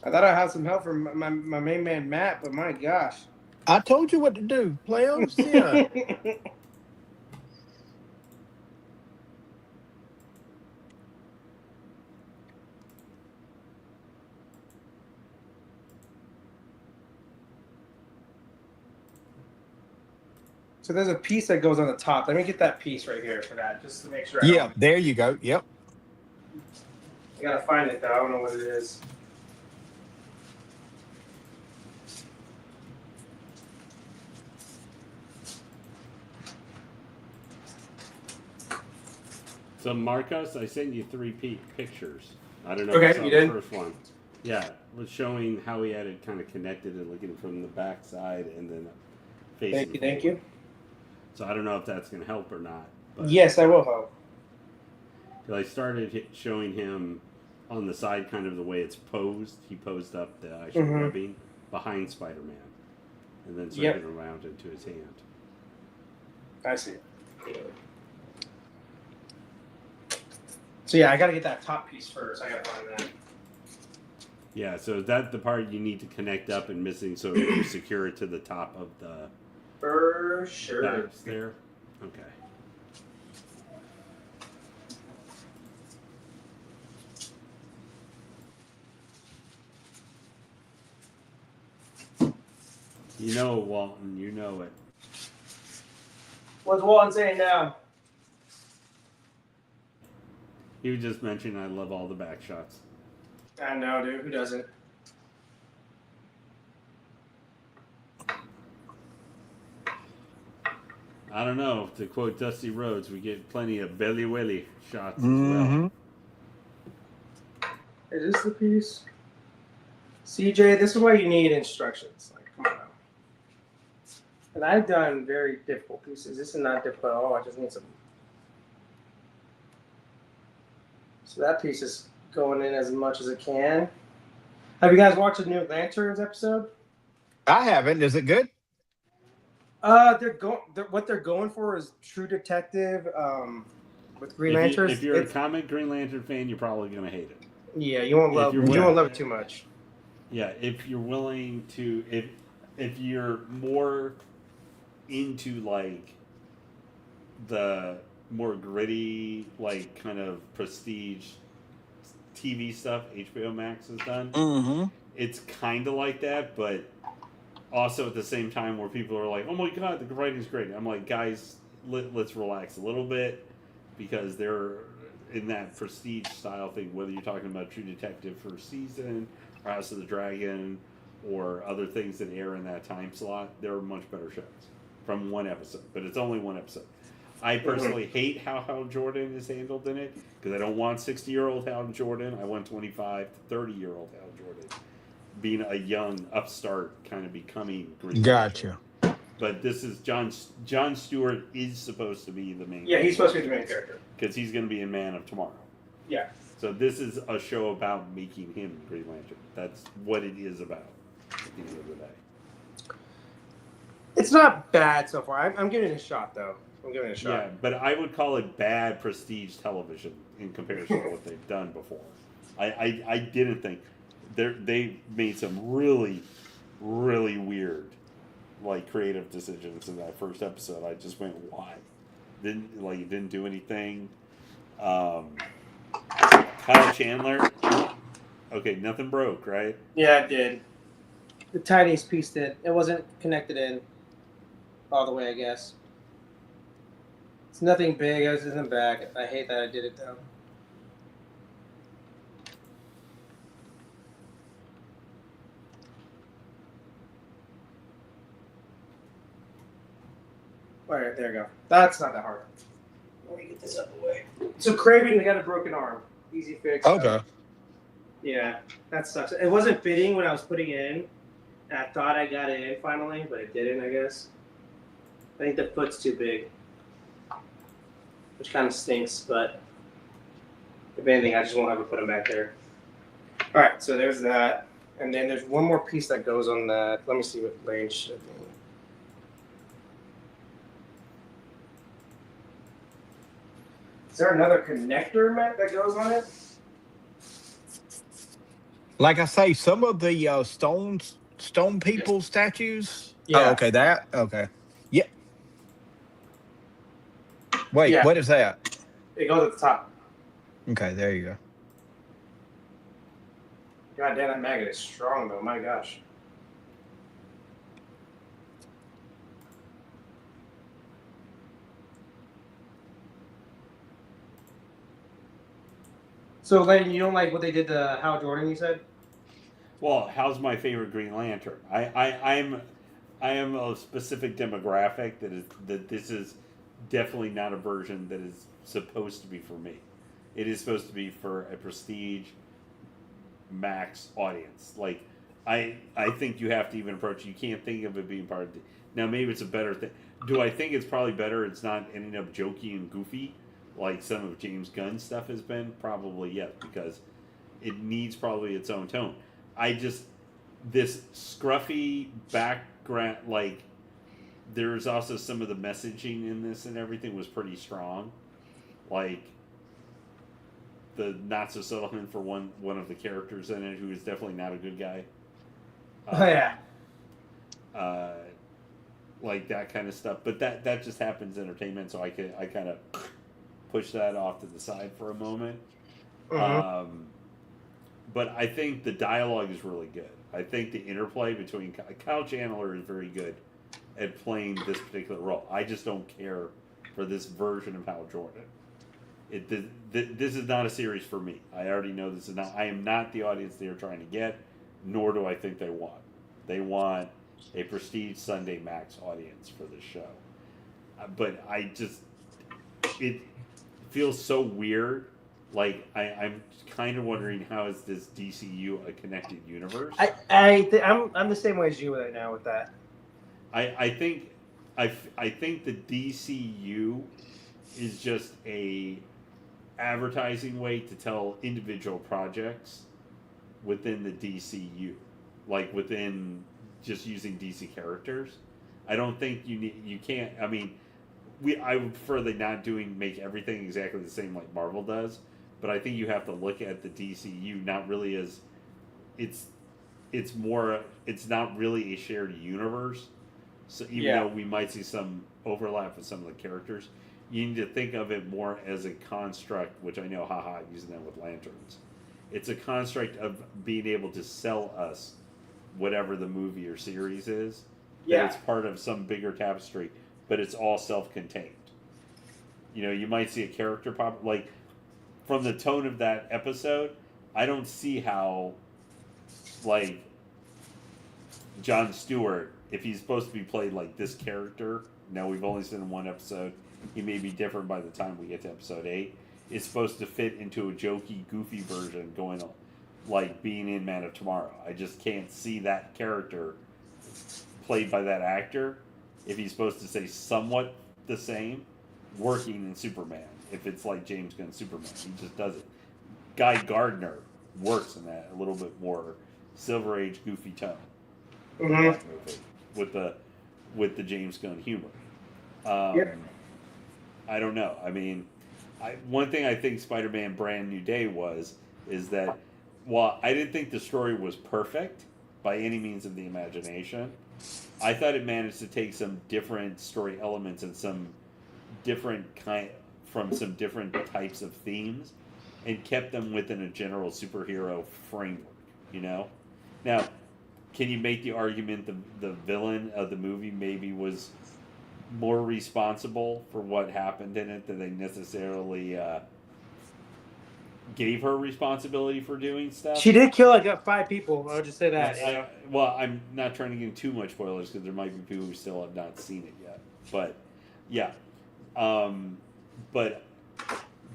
I thought I had some help from my main man Matt, but my gosh. I told you what to do, players. Yeah. So there's a piece that goes on the top. Let me get that piece right here for that, just to make sure. Yeah, there you go. Yep. I gotta find it though. I don't know what it is. So Marcos, I sent you 3 pictures. I don't know Okay, if you saw you the did? first one. Yeah, was showing how he had it kind of connected and looking from the back side and then facing. Thank you. So I don't know if that's going to help or not. But Yes, I will help. I started showing him on the side, kind of the way it's posed. He posed up the actual webbing behind Spider-Man, and then circled around into his hand. I see. So yeah, I gotta get that top piece first. I gotta find that. Yeah, so that's the part you need to connect up and missing, so you secure it to the top of the. For sure. Backs there. Okay. You know, Walton, you know it. What's Walton saying now? He was just mentioning I love all the back shots. I know, dude. Who doesn't? I don't know. To quote Dusty Rhodes, we get plenty of belly willy shots as well. Is this the piece? CJ, this is why you need instructions. Like, come on. And I've done very difficult pieces. This is not difficult at all. I just need some. So that piece is going in as much as it can. Have you guys watched the new Lanterns episode? I haven't. Is it good? What they're going for is True Detective. With Green If Lanterns. If you're a comic Green Lantern fan, you're probably gonna hate it. Yeah, you won't love. You won't love it too much. Yeah, if you're willing to, if you're more into like the more gritty, like kind of prestige TV stuff HBO Max has done, it's kind of like that, but also at the same time where people are like, "Oh my god, the writing's great." I'm like, guys, let's relax a little bit because they're in that prestige style thing. Whether you're talking about True Detective first season, or House of the Dragon, or other things that air in that time slot, they're much better shows from one episode. But it's only one episode. I personally hate how Hal Jordan is handled in it because I don't want 60-year-old Hal Jordan. I want 25 to 30-year-old Hal Jordan being a young upstart, kind of becoming Green Gotcha. Lantern. But this is John Stewart is supposed to be the main. Yeah, he's supposed to be the main character because he's going to be in Man of Tomorrow. Yeah. So this is a show about making him Green Lantern. That's what it is about at the end of the day. It's not bad so far. I'm giving it a shot, though. I'm giving it a shot. Yeah, but I would call it bad prestige television in comparison to what they've done before. I didn't think they made some really, really weird, like creative decisions in that first episode. I just went, why? Didn't do anything. Kyle Chandler. Okay, nothing broke, right? Yeah, it did. The tiniest piece did. It wasn't connected in all the way, I guess. It's nothing big. It isn't back. I hate that I did it, though. All right, there you go. That's not that hard. Let me get this out of the way. So Craven got a broken arm. Easy fix. Okay. Yeah, that sucks. It wasn't fitting when I was putting it in. And I thought I got it in finally, but it didn't, I guess. I think the foot's too big. Which kind of stinks, but if anything, I just won't ever put them back there. All right, so there's that. And then there's one more piece that goes on that. Let me see what lane should be. Is there another connector, Matt, that goes on it? Like I say, some of the stone people statues. Yeah. Oh, okay, that. Okay. Yeah. Wait, Yeah. what is that? It goes at the top. Okay, there you go. God damn, that magnet is strong, though. My gosh. So, Layden, you don't like what they did to Hal Jordan, you said? Well, Hal's my favorite Green Lantern. I am a specific demographic that this is definitely not a version that is supposed to be for me. It is supposed to be for a prestige max audience. Like I think you have to even approach. You can't think of it being part of. Now maybe it's a better thing. Do I think it's probably better? It's not ending up jokey and goofy like some of James Gunn's stuff has been. Probably yes, because it needs probably its own tone. This scruffy background, like there's also some of the messaging in this and everything was pretty strong, like the not so subtle hint for one of the characters in it who is definitely not a good guy. Yeah. Like that kind of stuff, but that just happens in entertainment, so I kind of push that off to the side for a moment. Mm-hmm. But I think the dialogue is really good. I think the interplay between Kyle Chandler is very good at playing this particular role. I just don't care for this version of Hal Jordan. This is not a series for me. I already know this is not. I am not the audience they are trying to get, nor do I think they want. They want a prestige Sunday Max audience for this show. But it feels so weird. Like I'm kind of wondering, how is this DCU a connected universe? I'm the same way as you right now with that. I think the DCU is just a advertising way to tell individual projects within the DCU, like within just using DC characters. I don't think you can't. I mean, I would prefer they not make everything exactly the same like Marvel does, but I think you have to look at the DCU not really as it's more it's not really a shared universe. So even though we might see some overlap with some of the characters, you need to think of it more as a construct, which I know, haha, using that with lanterns. It's a construct of being able to sell us whatever the movie or series is. That it's part of some bigger tapestry, but it's all self-contained. You know, you might see a character pop like from the tone of that episode. I don't see how, like, Jon Stewart, if he's supposed to be played like this character, now we've only seen him one episode, he may be different by the time we get to episode 8, is supposed to fit into a jokey, goofy version going on, like being in Man of Tomorrow. I just can't see that character played by that actor, if he's supposed to say somewhat the same, working in Superman. If it's like James Gunn Superman, he just doesn't. Guy Gardner works in that a little bit more Silver Age goofy tone. Movie with the James Gunn humor. I don't know. I mean, one thing I think Spider-Man Brand New Day is that while I didn't think the story was perfect by any means of the imagination, I thought it managed to take some different story elements and some different from some different types of themes and kept them within a general superhero framework, you know? Now, can you make the argument the villain of the movie maybe was more responsible for what happened in it than they necessarily gave her responsibility for doing stuff? She did kill like 5 people. I'll just say that. I'm not trying to give too much spoilers because there might be people who still have not seen it yet. But yeah, but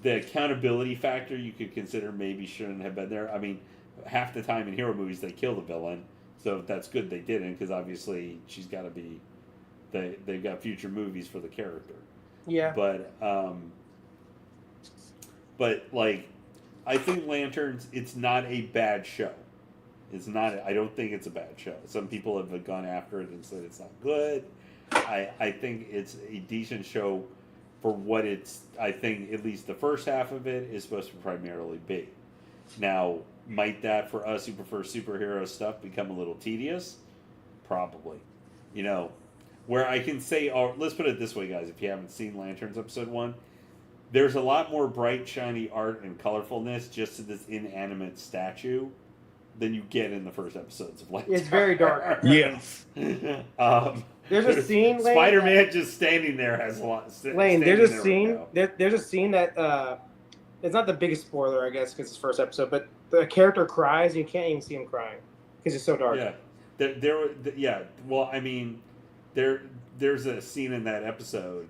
the accountability factor you could consider maybe shouldn't have been there. I mean, half the time in hero movies they kill the villain, so that's good they didn't, because obviously she's got to be. They've got future movies for the character. Yeah. But like, I think Lanterns, it's not a bad show. It's not. I don't think it's a bad show. Some people have gone after it and said it's not good. I think it's a decent show for what it's. I think at least the first half of it is supposed to primarily be. Now, might that for us who prefer superhero stuff become a little tedious? Probably. You know, where I can say, let's put it this way, guys. If you haven't seen Lanterns episode 1, there's a lot more bright, shiny art and colorfulness just to this inanimate statue than you get in the first episodes of Lanterns. It's very dark. Yes. There's a scene. Lane, Spider-Man just standing there has a lot. Lane, there's a scene. There's a scene that it's not the biggest spoiler, I guess, because it's the first episode. But the character cries, and you can't even see him crying because it's so dark. Yeah. Well, I mean, there's a scene in that episode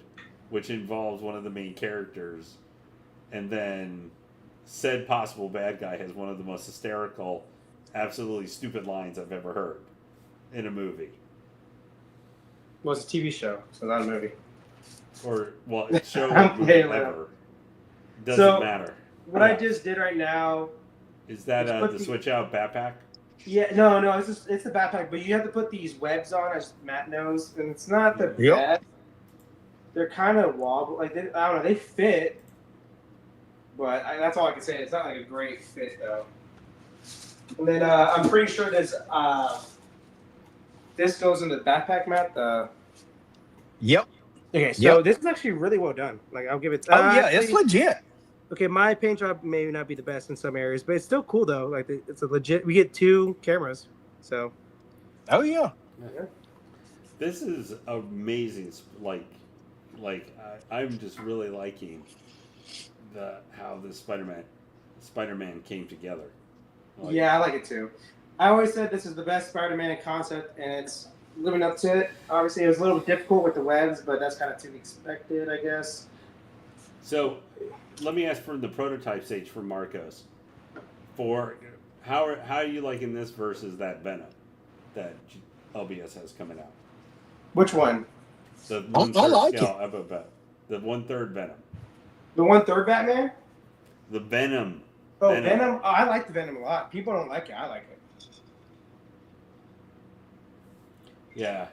which involves one of the main characters, and then said possible bad guy has one of the most hysterical, absolutely stupid lines I've ever heard in a movie. Well, it's a TV show, so not a movie. Or, well, it's show or movie, whatever. Doesn't matter. What I just did right now... Is that the switch out backpack? Yeah, no, it's the backpack, but you have to put these webs on, as Matt knows, and it's not the best. They're kind of wobble, like, I don't know, they fit, but that's all I can say. It's not like a great fit, though. And then I'm pretty sure this goes in the backpack, Matt. Yep. Okay, so this is actually really well done. Like, I'll give it. It's legit. Okay, my paint job may not be the best in some areas, but it's still cool though. Like, it's a legit. We get 2 cameras, so. Oh yeah. This is amazing. I'm just really liking how the Spider-Man came together. Yeah, I like it too. I always said this is the best Spider-Man concept, and it's living up to it. Obviously, it was a little difficult with the webs, but that's kind of to be expected, I guess. So, let me ask from the prototype stage for Marcos. For how are you liking this versus that Venom that LBS has coming out? Which one? The I like it. The 1/3 Venom. The 1/3 Batman? The Venom. Oh, Venom. Oh, I like the Venom a lot. People don't like it. I like it. Yeah.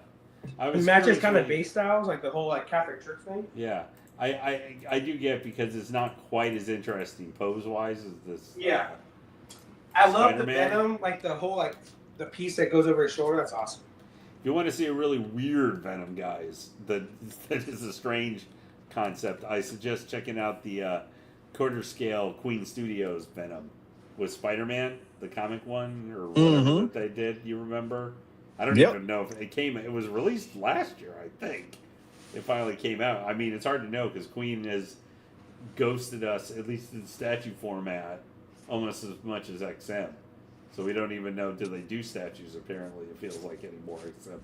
I It was matches kind of really, base styles, like the whole like Catholic Church thing. yeah. I do get because it's not quite as interesting pose wise as this. Yeah. I love the Spider-Man. Venom, like the whole like the piece that goes over his shoulder. That's awesome. If you want to see a really weird Venom, guys, that is a strange concept. I suggest checking out the quarter scale Queen Studios Venom with Spider-Man, the comic one or whatever that they did. You remember? I don't even know if it came. It was released last year, I think. It finally came out. I mean, it's hard to know because Queen has ghosted us, at least in statue format, almost as much as XM. So we don't even know, do they do statues, apparently, it feels like anymore, except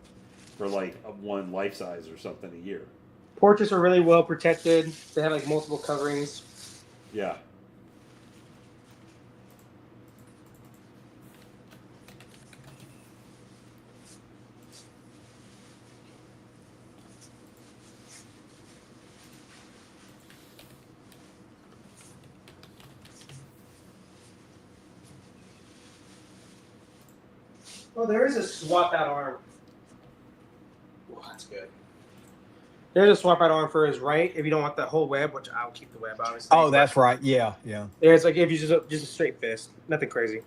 for like one life size or something a year. Portraits are really well protected. They have like multiple coverings. Yeah. Oh, there is a swap out arm. Oh, that's good. There's a swap out arm for his right if you don't want the whole web, which I'll keep the web obviously. Oh, that's right. Yeah. There's like if you just a straight fist, nothing crazy.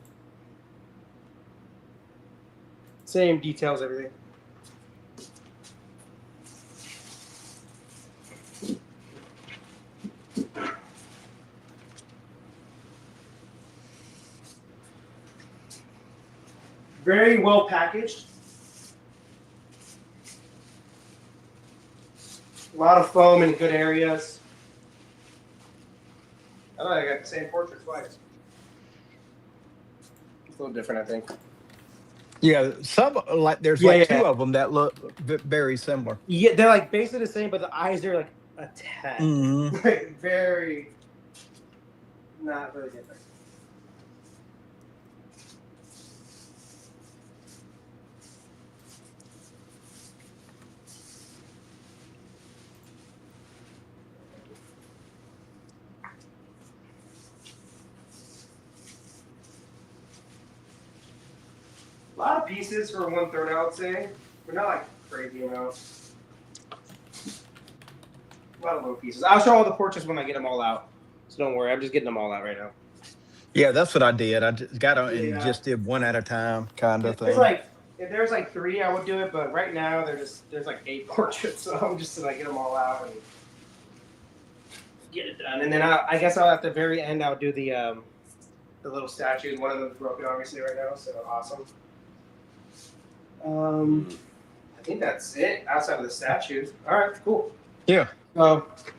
Same details, everything. Very well packaged. A lot of foam in good areas. I don't know, I got the same portrait twice. It's a little different, I think. Yeah, some like there's two of them that look very similar. Yeah, they're like basically the same, but the eyes are like a tad. Like very not really different. A lot of pieces for 1/3, I would say. But not like crazy amounts. A lot of little pieces. I'll show all the portraits when I get them all out. So don't worry, I'm just getting them all out right now. Yeah, that's what I did. I just got on and just did one at a time, kind of thing. It's like if there's like 3, I would do it, but right now there's like 8 portraits, so I'm just gonna get them all out and get it done. And then I guess I'll at the very end I'll do the little statues. One of them's broken obviously right now, so awesome. I think that's it outside of the statues. All right, cool. Yeah.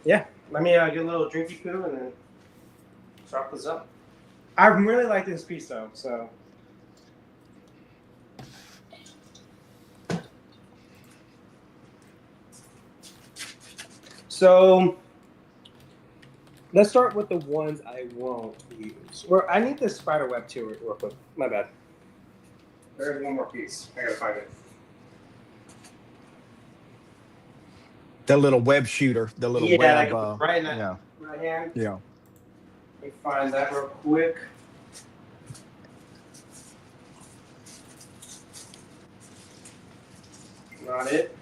Yeah. Let me get a little drinky poo and then chop this up. I really like this piece though, so. So let's start with the ones I won't use. I need this spider web too, real quick. My bad. There's one more piece. I gotta find it. The little web shooter, the little web. Right in that right hand. Yeah. Let me find that real quick. Not it.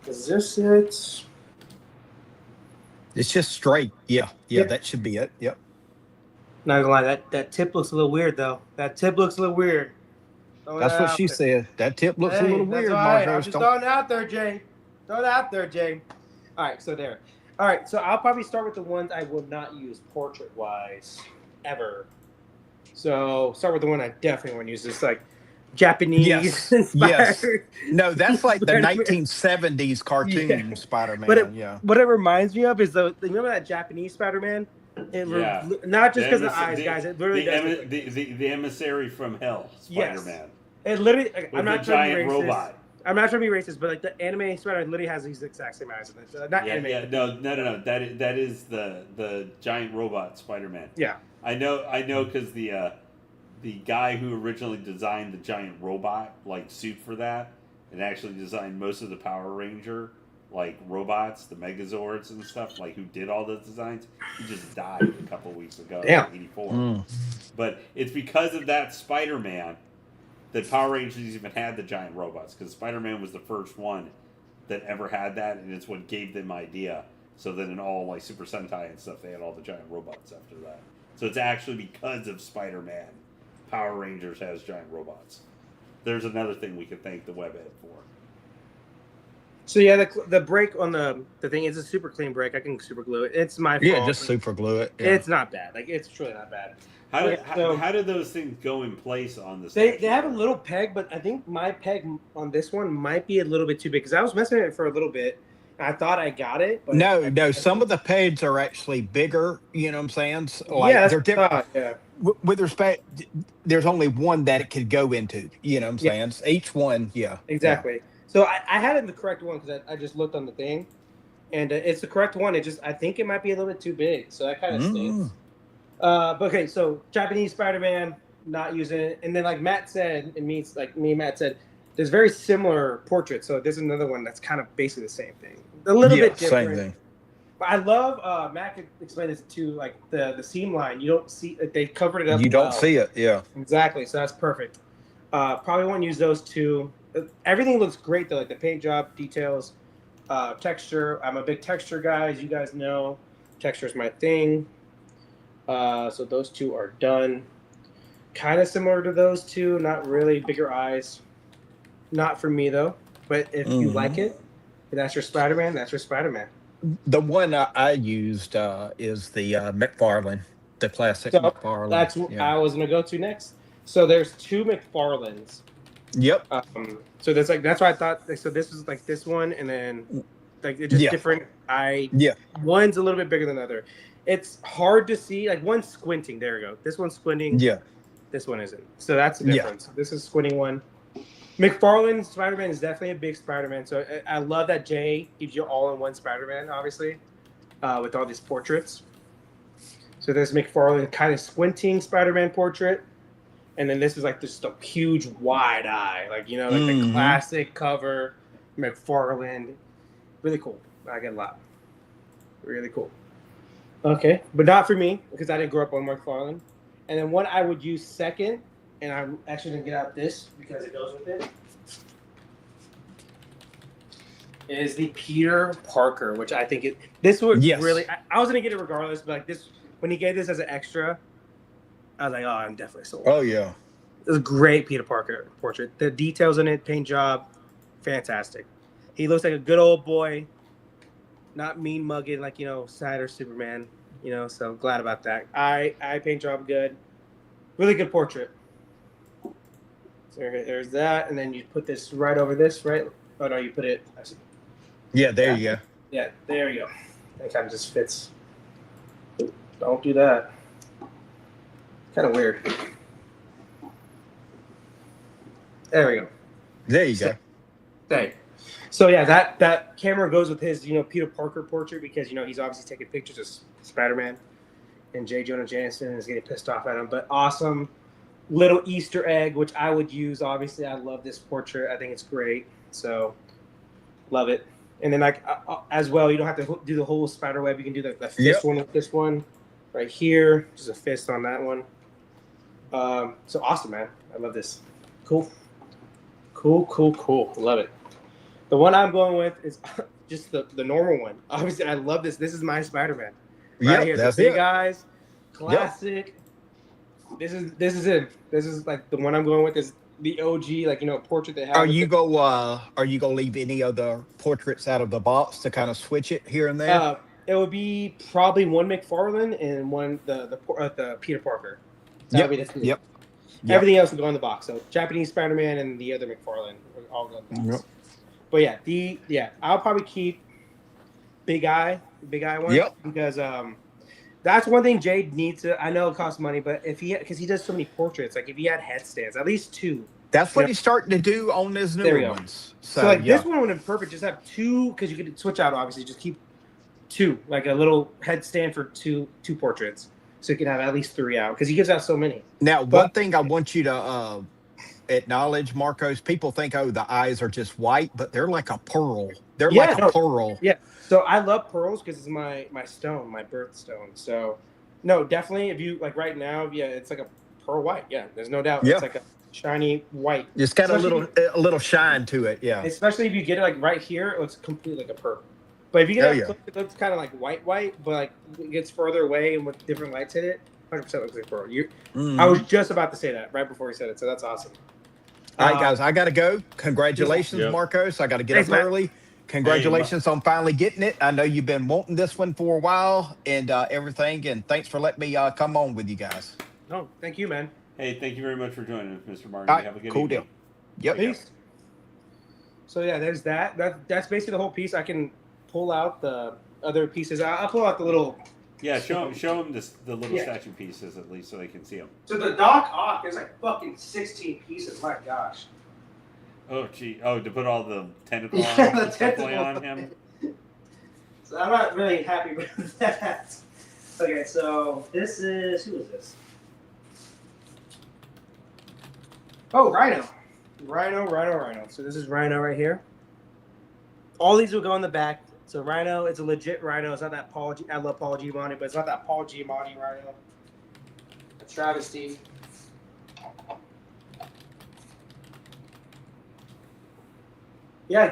Is this it? It's just straight. Yeah, that should be it. Yep. Not gonna lie, that tip looks a little weird though. That tip looks a little weird. That's what she said. That tip looks a little weird, Marjo. I'm just throwing it out there, Jay. Throw it out there, Jay. All right, so there. All right, so I'll probably start with the ones I will not use portrait-wise ever. So start with the one I definitely won't use. It's like Japanese. Yes. No, that's like the 1970s cartoon Spider-Man. But what it reminds me of is remember that Japanese Spider-Man? Not just because of the eyes, guys. It literally the emissary from hell, Spider-Man. It literally. I'm not trying to be racist. Robot. I'm not trying to be racist, but like the anime Spider-Man literally has these exact same eyes. Not anime. Yeah, no. That is the giant robot Spider-Man. Yeah. I know, because the guy who originally designed the giant robot like suit for that, and actually designed most of the Power Ranger like robots, the Megazords and stuff, like who did all those designs, he just died a couple weeks ago, Damn. 84. But it's because of that Spider-Man that Power Rangers even had the giant robots, because Spider-Man was the first one that ever had that, and it's what gave them idea. So then in all like Super Sentai and stuff, they had all the giant robots after that. So it's actually because of Spider-Man, Power Rangers has giant robots. There's another thing we could thank the webhead for. So yeah, the break on the thing is a super clean break. I can super glue it. It's my fault. Yeah, just super glue it. Yeah. It's not bad. Like it's truly not bad. How do those things go in place on this? They have a little peg, but I think my peg on this one might be a little bit too big because I was messing with it for a little bit. And I thought I got it. But No. Some of the pegs are actually bigger. You know what I'm saying? Like, yeah, they're different. Yeah. With respect, there's only one that it could go into. You know what I'm saying? Each one, yeah. Exactly. Yeah. So I had it in the correct one because I just looked on the thing, and it's the correct one. I think it might be a little bit too big, so that kind of stinks. But okay, so Japanese Spider-Man, not using it, and then like Matt said, Matt said, there's very similar portraits. So there's another one that's kind of basically the same thing, a little bit different. Same thing. But I love Matt could explain this too, like the seam line. You don't see they covered it up. You don't see it, yeah. Exactly. So that's perfect. Probably won't use those two. Everything looks great though, like the paint job, details, texture. I'm a big texture guy, as you guys know. Texture is my thing. So those two are done. Kind of similar to those two, not really bigger eyes. Not for me though. But if you like it, if that's your Spider-Man, that's your Spider-Man. The one I used is the McFarlane, the classic McFarlane. That's what I was gonna go to next. So there's two McFarlanes. Yep. So that's why I thought. So this is like this one, and then like it's just different. One's a little bit bigger than the other. It's hard to see. Like one's squinting. There we go. This one's squinting. Yeah. This one isn't. So that's the difference. This is squinting one. McFarlane's Spider-Man is definitely a big Spider-Man. So I love that Jay gives you all-in-one Spider-Man, obviously, with all these portraits. So there's McFarlane kind of squinting Spider-Man portrait. And then this is like just a huge wide eye, like the classic cover McFarlane. Really cool. I get a lot. Really cool. Okay, but not for me because I didn't grow up on McFarlane. And then one I would use second, and I'm actually gonna get out this because it goes with it. Is the Peter Parker, which I think this would really. I was gonna get it regardless, but like this when he gave this as an extra. I was like, oh, I'm definitely sold. Oh, yeah. It was a great Peter Parker portrait. The details in it, paint job, fantastic. He looks like a good old boy, not mean mugging like, Sad or Superman, so glad about that. Eye paint job good. Really good portrait. So there's that, and then you put this right over this, right? Oh, no, you put it. I see. Yeah, there you go. Yeah, there you go. That kind of just fits. Don't do that. Kind of weird. There we go. There you go. Thank. So yeah, that camera goes with his Peter Parker portrait because he's obviously taking pictures of Spider-Man, and J. Jonah Jameson is getting pissed off at him. But awesome little Easter egg, which I would use. Obviously, I love this portrait. I think it's great. So love it. And then as well, you don't have to do the whole spider web. You can do the fist one with this one right here. Just a fist on that one. So awesome, man. I love this. Cool. Love it. The one I'm going with is just the normal one. Obviously, I love this. This is my Spider-Man. Right here. That's the big eyes. Classic. Yep. This is it. This is like the one I'm going with is the OG, portrait they have. Are you gonna leave any of the portraits out of the box to kind of switch it here and there? It would be probably one McFarlane and one the Peter Parker. Yep. Everything else will go in the box. So Japanese Spider-Man and the other McFarlane all go in the box. But I'll probably keep big eye one. Yep. Because that's one thing Jade needs to. I know it costs money, but because he does so many portraits, like if he had headstands, at least two, That's what he's starting to do on his newer ones. So like this one would have been perfect. Just have two, because you could switch out. Obviously, just keep two, like a little headstand for two portraits, so you can have at least three out because he gives out so many. Now, one thing I want you to acknowledge, Marcos. People think, oh, the eyes are just white, but they're like a pearl. They're like a pearl. Yeah. So I love pearls because it's my stone, my birthstone. So no, definitely. If you like right now, yeah, it's like a pearl white. Yeah, there's no doubt. Yeah. It's like a shiny white. It's got a little shine to it. Yeah. Especially if you get it like right here, it looks completely like a pearl. But if you get it, it looks kind of like white, but like it gets further away and with different lights hit it, 100% looks like pearl. I was just about to say that right before he said it, so that's awesome. All right, guys, I got to go. Congratulations, Marcos. I got to get up early. Congratulations on finally getting it. I know you've been wanting this one for a while and everything, and thanks for letting me come on with you guys. No, thank you, man. Hey, thank you very much for joining us, Mr. Martin. Right, have a good cool evening. Deal. Yep. Peace. So yeah, there's that. That's basically the whole piece. I can pull out the other pieces. I'll pull out the little. Yeah, show them the little statue pieces at least so they can see them. So the Doc Ock, there's like fucking 16 pieces. My gosh. Oh gee! Oh, to put all the tentacles on him. So I'm not really happy with that. Okay, so who is this? Oh, Rhino. So this is Rhino right here. All these will go in the back. So Rhino, it's a legit Rhino. It's not that I love Paul Giamatti, but it's not that Paul Giamatti Rhino. A travesty. Yeah,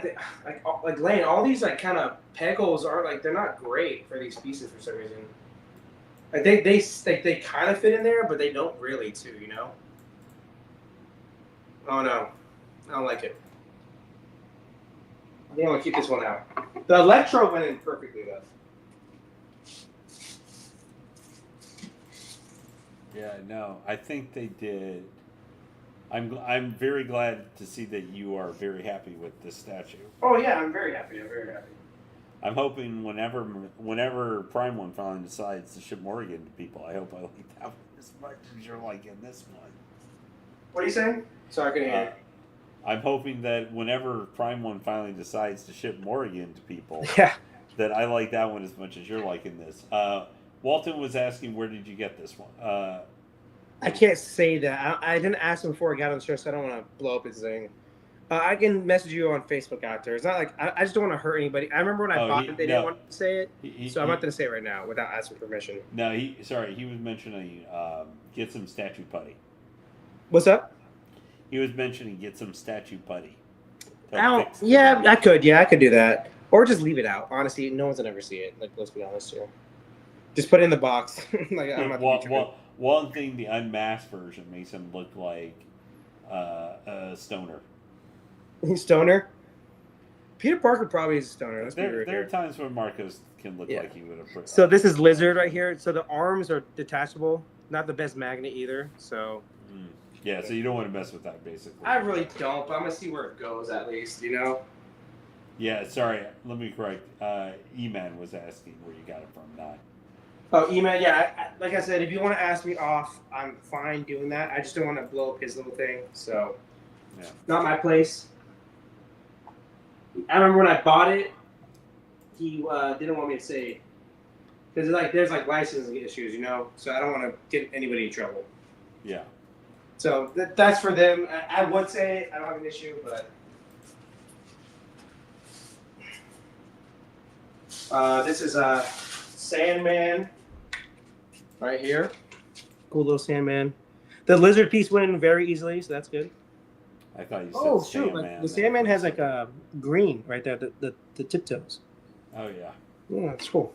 like Lane, all these like kind of pegals are like they're not great for these pieces for some reason. Like they kind of fit in there, but they don't really too, you know. Oh no, I don't like it. I think I'm gonna keep this one out. The Electro went in perfectly though. Yeah, no, I think they did. I'm very glad to see that you are very happy with this statue. Oh yeah, I'm very happy. I'm hoping whenever Prime One finally decides to ship more again to people, I hope I like that one as much as you're liking this one. What are you saying? Sorry, I couldn't hear you. I'm hoping that whenever Prime One finally decides to ship more again to people, that I like that one as much as you're liking this. Walton was asking, where did you get this one? I can't say that. I didn't ask him before I got on the show, so I don't want to blow up his thing. I can message you on Facebook after. It's not like I just don't want to hurt anybody. I remember when I bought it, they didn't want to say it, so I'm not going to say it right now without asking permission. No, he was mentioning get some statue putty. What's up? He was mentioning get some statue putty. I could. Yeah, I could do that. Or just leave it out. Honestly, no one's going to ever see it. Like, let's be honest here. Just put it in the box. One thing, the unmasked version makes him look like a stoner. Stoner? Peter Parker probably is a stoner. There are times when Marcos can look like he would have. So this is Lizard right here. So the arms are detachable. Not the best magnet either. So. Yeah, so you don't want to mess with that, basically. I really don't, but I'm going to see where it goes at least, you know? Yeah, sorry. Let me correct. E-Man was asking where you got it from, not. Oh, E-Man, yeah. Like I said, if you want to ask me off, I'm fine doing that. I just don't want to blow up his little thing, so. Yeah. Not my place. I remember when I bought it, he didn't want me to say, because there's licensing issues, you know? So I don't want to get anybody in trouble. Yeah. So that's for them. I would say I don't have an issue, but this is a Sandman right here. Cool little Sandman. The Lizard piece went in very easily, so that's good. I thought you said Sandman. Like the Sandman has like a green right there, the tiptoes. Oh yeah. Yeah, that's cool.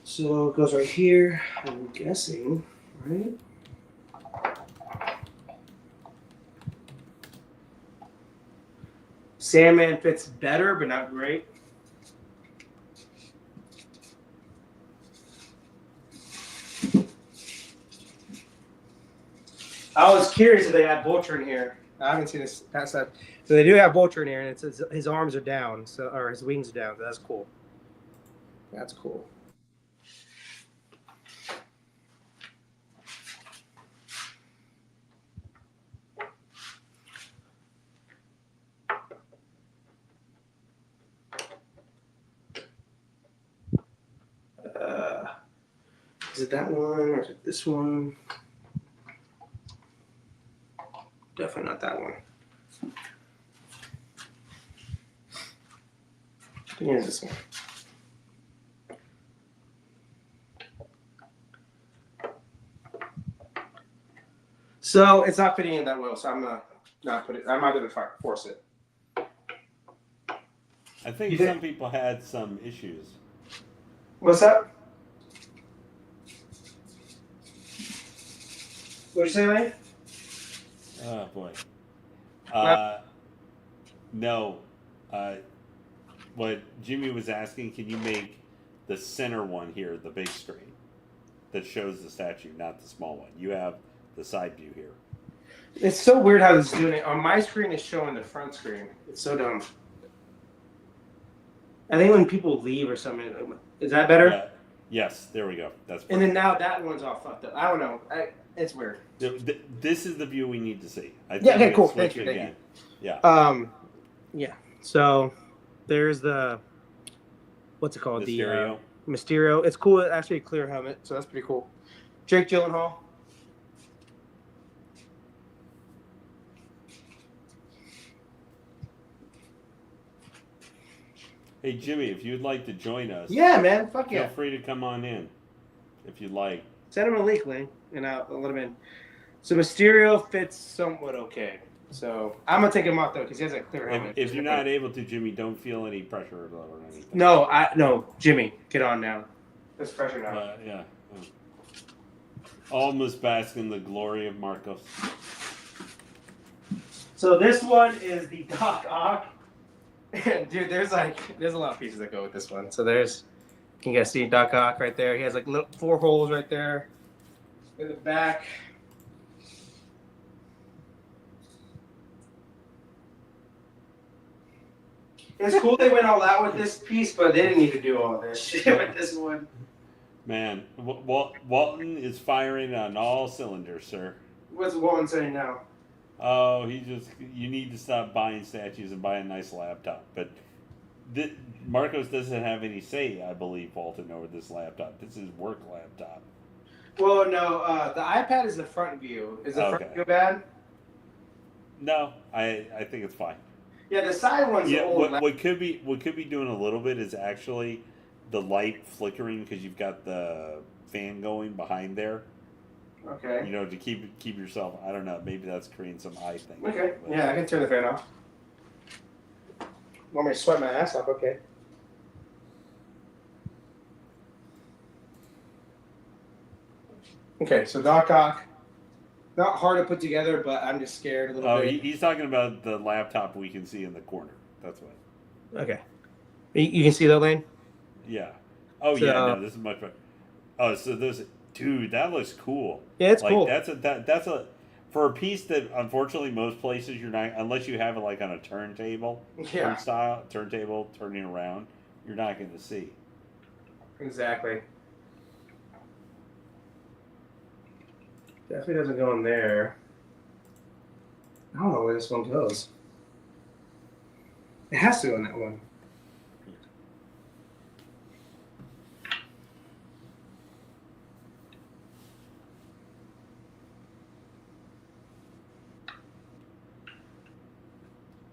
So it goes right here. I'm guessing, right? Sandman fits better, but not great. I was curious if they had Vulture in here. I haven't seen this past that. So they do have Vulture in here, and it says his arms are down, or his wings are down. So that's cool. That's cool. Is it that one or is it this one? Definitely not that one. I think it's this one. So it's not fitting in that well, so I'm gonna not put it. I'm not gonna force it. I think some people had some issues. What's that? What'd you say, Lane? Oh boy. No. What Jimmy was asking, can you make the center one here the big screen that shows the statue, not the small one? You have the side view here. It's so weird how this is doing it. On my screen, it's showing the front screen. It's so dumb. I think when people leave or something, is that better? Yeah. Yes, there we go. That's perfect. And then now that one's all fucked up. I don't know. It's weird. This is the view we need to see. Yeah. Okay. Cool. Thank you. Yeah. Yeah. So there's the what's it called? Mysterio. The Mysterio. It's cool. It's actually a clear helmet, so that's pretty cool. Jake Gyllenhaal. Hey Jimmy, if you'd like to join us, yeah, man, fuck yeah, feel free to come on in, if you'd like. Send him a link, Lane, and I'll let him in. So Mysterio fits somewhat okay. So I'm gonna take him off though because he has a clear helmet. If you're not able to, Jimmy, don't feel any pressure or anything. No, Jimmy, get on now. There's pressure now. Yeah. Almost bask in the glory of Marcos. So this one is the Doc Ock. Dude, there's a lot of pieces that go with this one. So can you guys see Doc Ock right there? He has like 4 holes right there in the back. It's cool they went all out with this piece, but they didn't need to do all this shit with this one. Man, Walton is firing on all cylinders, sir. What's Walton saying now? Oh, you need to stop buying statues and buy a nice laptop. But Marcos doesn't have any say, I believe, Walton, over this laptop. This is work laptop. Well, no, the iPad is the front view. Is the front view bad? No, I think it's fine. Yeah, the side one's old. What could be doing a little bit is actually the light flickering because you've got the fan going behind there. Okay. You know, to keep yourself. I don't know. Maybe that's creating some eye thing. Okay. Yeah, I can turn the fan off. Want me to sweat my ass off? Okay. Okay, so Doc Ock, not hard to put together, but I'm just scared a little bit. Oh, he's talking about the laptop we can see in the corner. That's what. Okay. You can see that, Lane? Yeah. Oh, so, yeah. No, this is much better. Oh, so dude, that looks cool. Yeah, it's cool. That's a for a piece that unfortunately most places you're not, unless you have it like on a turntable, turntable turning around, you're not going to see. Exactly. Definitely doesn't go in there. I don't know where this one goes. It has to go in that one.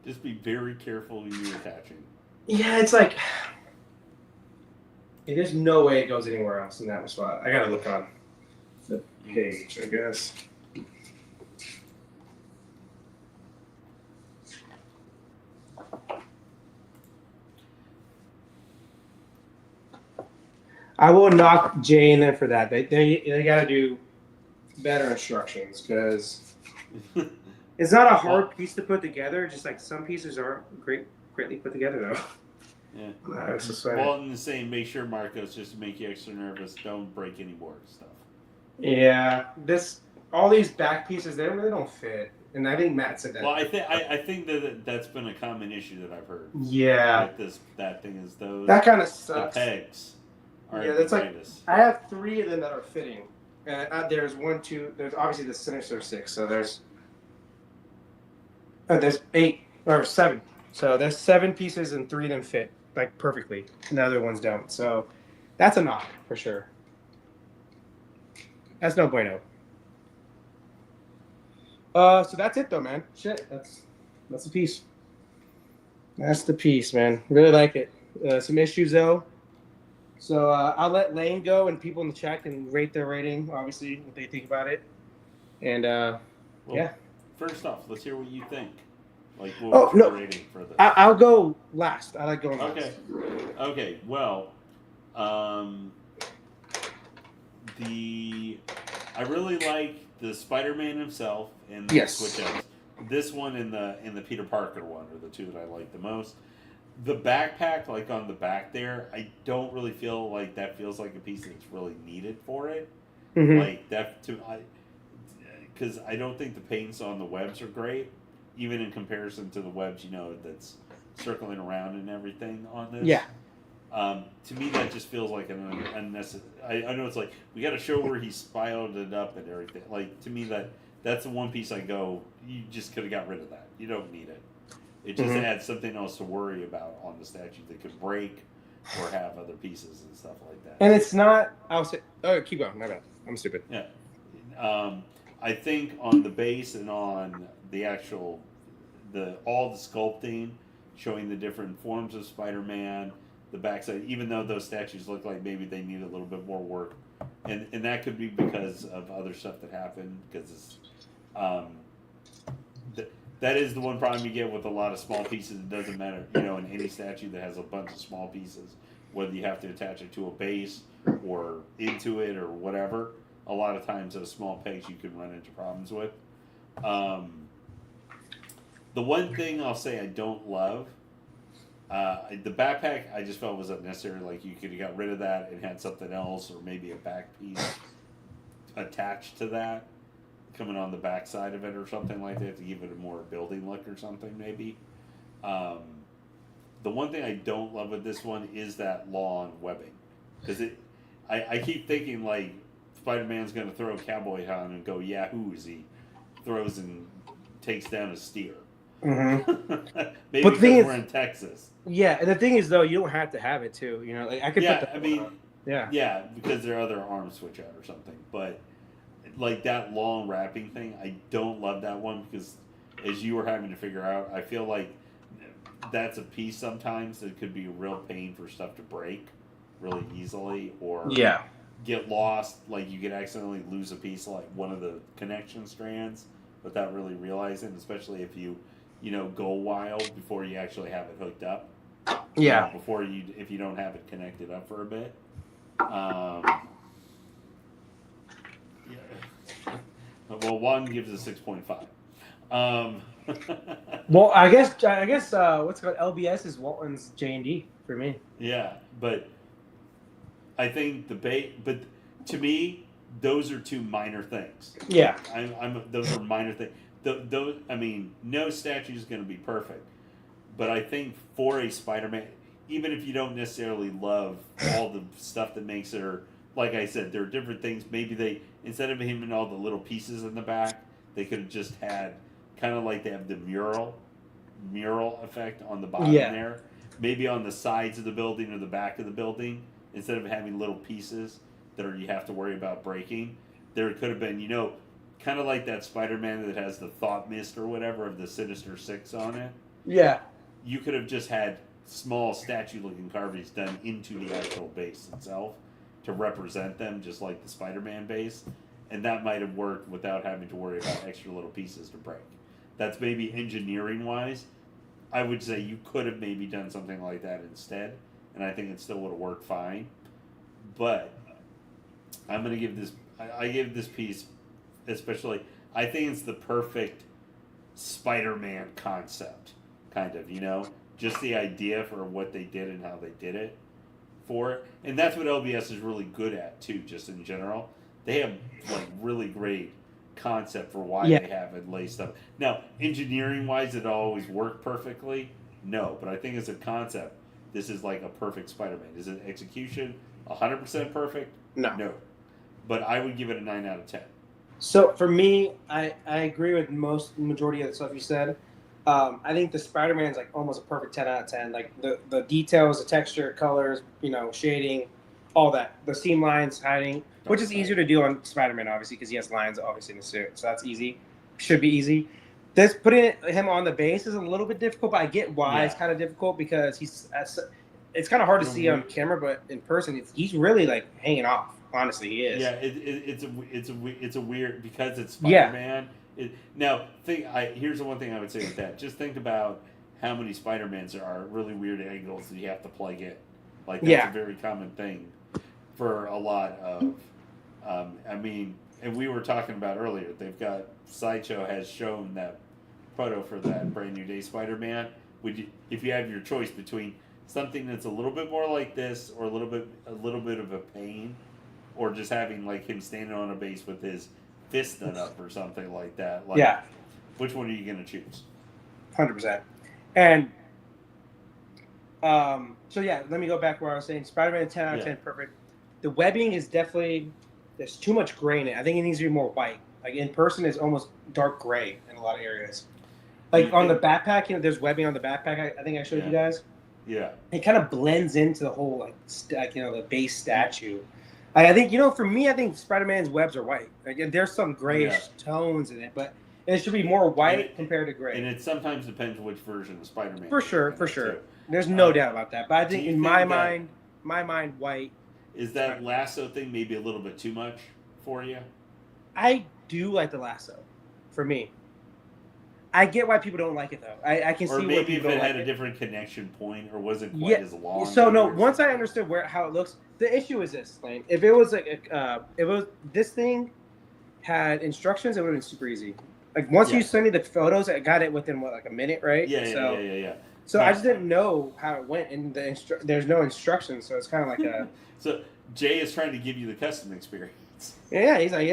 Just be very careful when you're attaching. Yeah, it's like there's no way it goes anywhere else in that spot. I gotta look on the page, I guess. I will knock Jane in for that. They gotta do better instructions because it's not a hard piece to put together. Just like some pieces aren't greatly put together though. Yeah. Walton is saying, make sure Marcos, just to make you extra nervous, don't break any more stuff. Yeah, all these back pieces they really don't fit, and I think Matt said that. Well, I think that's been a common issue that I've heard. Yeah. That thing is those. That kind of sucks. The pegs. Yeah, that's like I have 3 of them that are fitting. There's 1, 2. There's obviously the Sinister 6. So there's 8 or 7. So there's 7 pieces and 3 of them fit like perfectly, and the other ones don't. So that's a knock for sure. That's no bueno. So that's it though, man. Shit, that's the piece. That's the piece, man. Really like it. Some issues though. So I'll let Lane go, and people in the chat can rate their rating, obviously, what they think about it. And yeah. First off, let's hear what you think. Like, what was your rating for this? I'll go last. I like going last. Okay. Well, I really like the Spider-Man himself and the switch ups. This one and the Peter Parker one are the two that I like the most. The backpack, like on the back there, I don't really feel like that feels like a piece that's really needed for it. Mm-hmm. Like that because I don't think the paints on the webs are great, even in comparison to the webs, that's circling around and everything on this. Yeah. To me, that just feels like an unnecessary. I know it's like we got to show where he spiraled it up and everything. Like to me, that's the one piece I go. You just could have got rid of that. You don't need it. It just adds something else to worry about on the statue that could break or have other pieces and stuff like that. And it's not. I'll say. Oh, keep going. My bad. I'm stupid. Yeah. I think on the base and on the actual all the sculpting, showing the different forms of Spider-Man, the backside, even though those statues look like maybe they need a little bit more work, and that could be because of other stuff that happened. Because it's, that is the one problem you get with a lot of small pieces. It doesn't matter, in any statue that has a bunch of small pieces, whether you have to attach it to a base or into it or whatever. A lot of times those small pegs you can run into problems with. The one thing I'll say I don't love, the backpack I just felt was unnecessary. Like you could have got rid of that and had something else, or maybe a back piece attached to that, coming on the back side of it or something like that to give it a more building look or something maybe. The one thing I don't love with this one is that long webbing, because I keep thinking like Spider-Man's going to throw a cowboy hat on and go yahoo as he throws and takes down a steer. Mm-hmm. Maybe but because we're in Texas. Yeah, and the thing is though, you don't have to have it too. Like I could. Yeah, because there are other arms switch out or something. But like that long wrapping thing, I don't love that one because as you were having to figure out, I feel like that's a piece sometimes that could be a real pain for stuff to break really easily or get lost. Like you could accidentally lose a piece, like one of the connection strands, without really realizing, especially if you go wild before you actually have it hooked up. Yeah. If you don't have it connected up for a bit. Well, Juan gives a 6.5. Well, I guess what's called LBS is Walton's J&D for me. Yeah, but I think but to me, those are two minor things. Yeah, those are minor things. Those, no statue is going to be perfect, but I think for a Spider-Man, even if you don't necessarily love all the stuff that makes it, or like I said, there are different things. Maybe they, instead of him and all the little pieces in the back, they could have just had kind of like they have the mural effect on the bottom there. Maybe on the sides of the building or the back of the building, instead of having little pieces that you have to worry about breaking, there could have been, kind of like that Spider-Man that has the thought mist or whatever of the Sinister Six on it. Yeah. You could have just had small statue-looking carvings done into the actual base itself to represent them, just like the Spider-Man base, and that might have worked without having to worry about extra little pieces to break. That's maybe engineering-wise. I would say you could have maybe done something like that instead, and I think it still would have worked fine. But I'm going to give this... I give this piece, especially... I think it's the perfect Spider-Man concept, kind of, Just the idea for what they did and how they did it for it. And that's what LBS is really good at, too, just in general. They have, really great concept for why they have it laced up. Now, engineering-wise, it always worked perfectly? No, but I think as a concept, this is like a perfect Spider-Man. Is it execution 100% perfect? No. But I would give it a 9 out of 10. So, for me, I agree with majority of the stuff you said. I think the Spider-Man is almost a perfect 10 out of 10. Like the details, the texture, colors, shading, all that. The seam lines, hiding, which is easier to do on Spider-Man, obviously, because he has lines, obviously, in the suit. So that's easy. Should be easy. This putting him on the base is a little bit difficult, but I get why it's kind of difficult because it's kind of hard to see on camera, but in person, he's really like hanging off. Honestly, he is. Yeah, it's a weird because it's Spider-Man. Yeah. Here's the one thing I would say with that. Just think about how many Spider-Mans there are. Really weird angles that you have to plug in. Like that's a very common thing for a lot of. And we were talking about earlier. They've got Sideshow has shown that photo for that brand new day Spider-Man. If you have your choice between something that's a little bit more like this or a little bit of a pain, or just having like him standing on a base with his fist done up or something like that. Which one are you going to choose? 100%. And let me go back where I was saying Spider-Man 10 out of 10, perfect. The webbing is definitely, there's too much gray in it. I think it needs to be more white. Like in person, it's almost dark gray in a lot of areas. Like on the backpack, there's webbing on the backpack. I think I showed you guys. Yeah. It kind of blends into the whole the base statue. I think for me, I think Spider-Man's webs are white. Like there's some grayish tones in it, but it should be more white compared to gray. And it sometimes depends which version of Spider-Man. For sure. There's no doubt about that. But I think in my mind, white. Is that lasso thing maybe a little bit too much for you? I do like the lasso. For me, I get why people don't like it though. I can see why people don't like it. Or maybe if it had a different connection point or wasn't quite as long. So no, once I understood how it looks, the issue is this, Lane. If it was this thing had instructions, it would have been super easy. Like once you sent me the photos, I got it within a minute, right? Yeah. So I just didn't know how it went, and there's no instructions, so it's kind of like a. So Jay is trying to give you the custom experience. Yeah, he's like,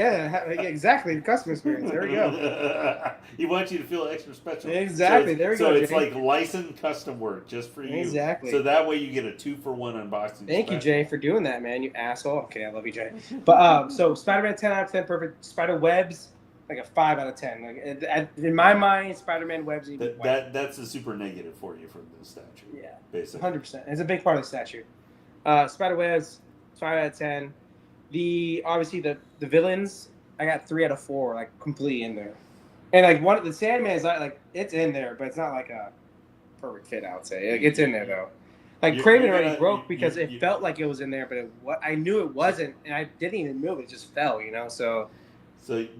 exactly, the custom experience. There we go. He wants you to feel extra special. Exactly, there we go. So it's like licensed custom work just for you. Exactly. So that way you get a 2-for-1 unboxing. Thank you, Jay, for doing that, man. You asshole. Okay, I love you, Jay. But so Spider-Man 10 out of 10, perfect. Spider webs, like a 5 out of 10. Like in my mind, Spider-Man webs. That's a super negative for you from the statue. Yeah, basically. 100%. It's a big part of the statue. Spider webs, 5 out of 10. Obviously the villains, I got 3 out of 4, like completely in there. And like the Sandman is like it's in there, but it's not like a perfect fit. I would say like, it's in there though. Like Craven already broke because it felt like it was in there, but I knew it wasn't, and I didn't even move. It just fell, So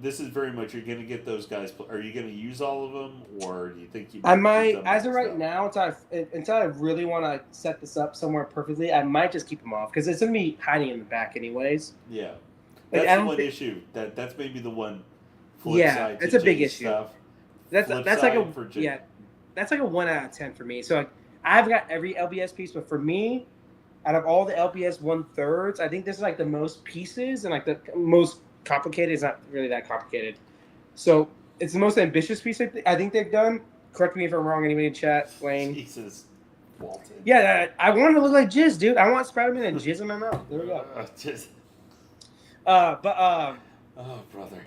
this is very much you're going to get those guys. Are you going to use all of them, or do you think you? I might, as of right now, until I really want to set this up somewhere perfectly, I might just keep them off because it's going to be hiding in the back anyways. Yeah, that's the one issue. That's maybe the one. Flip side it's a big issue. Stuff. That's like that's like a 1 out of 10 for me. So like, I've got every LBS piece, but for me, out of all the LBS 1/3, I think this is like the most pieces and like the most complicated. It's not really that complicated. So it's the most ambitious piece I think they've done. Correct me if I'm wrong. Anybody in chat, Wayne? Jesus, Walton. Yeah, I want to look like jizz, dude. I want Spider-Man and jizz in my mouth. There we go. Oh, brother.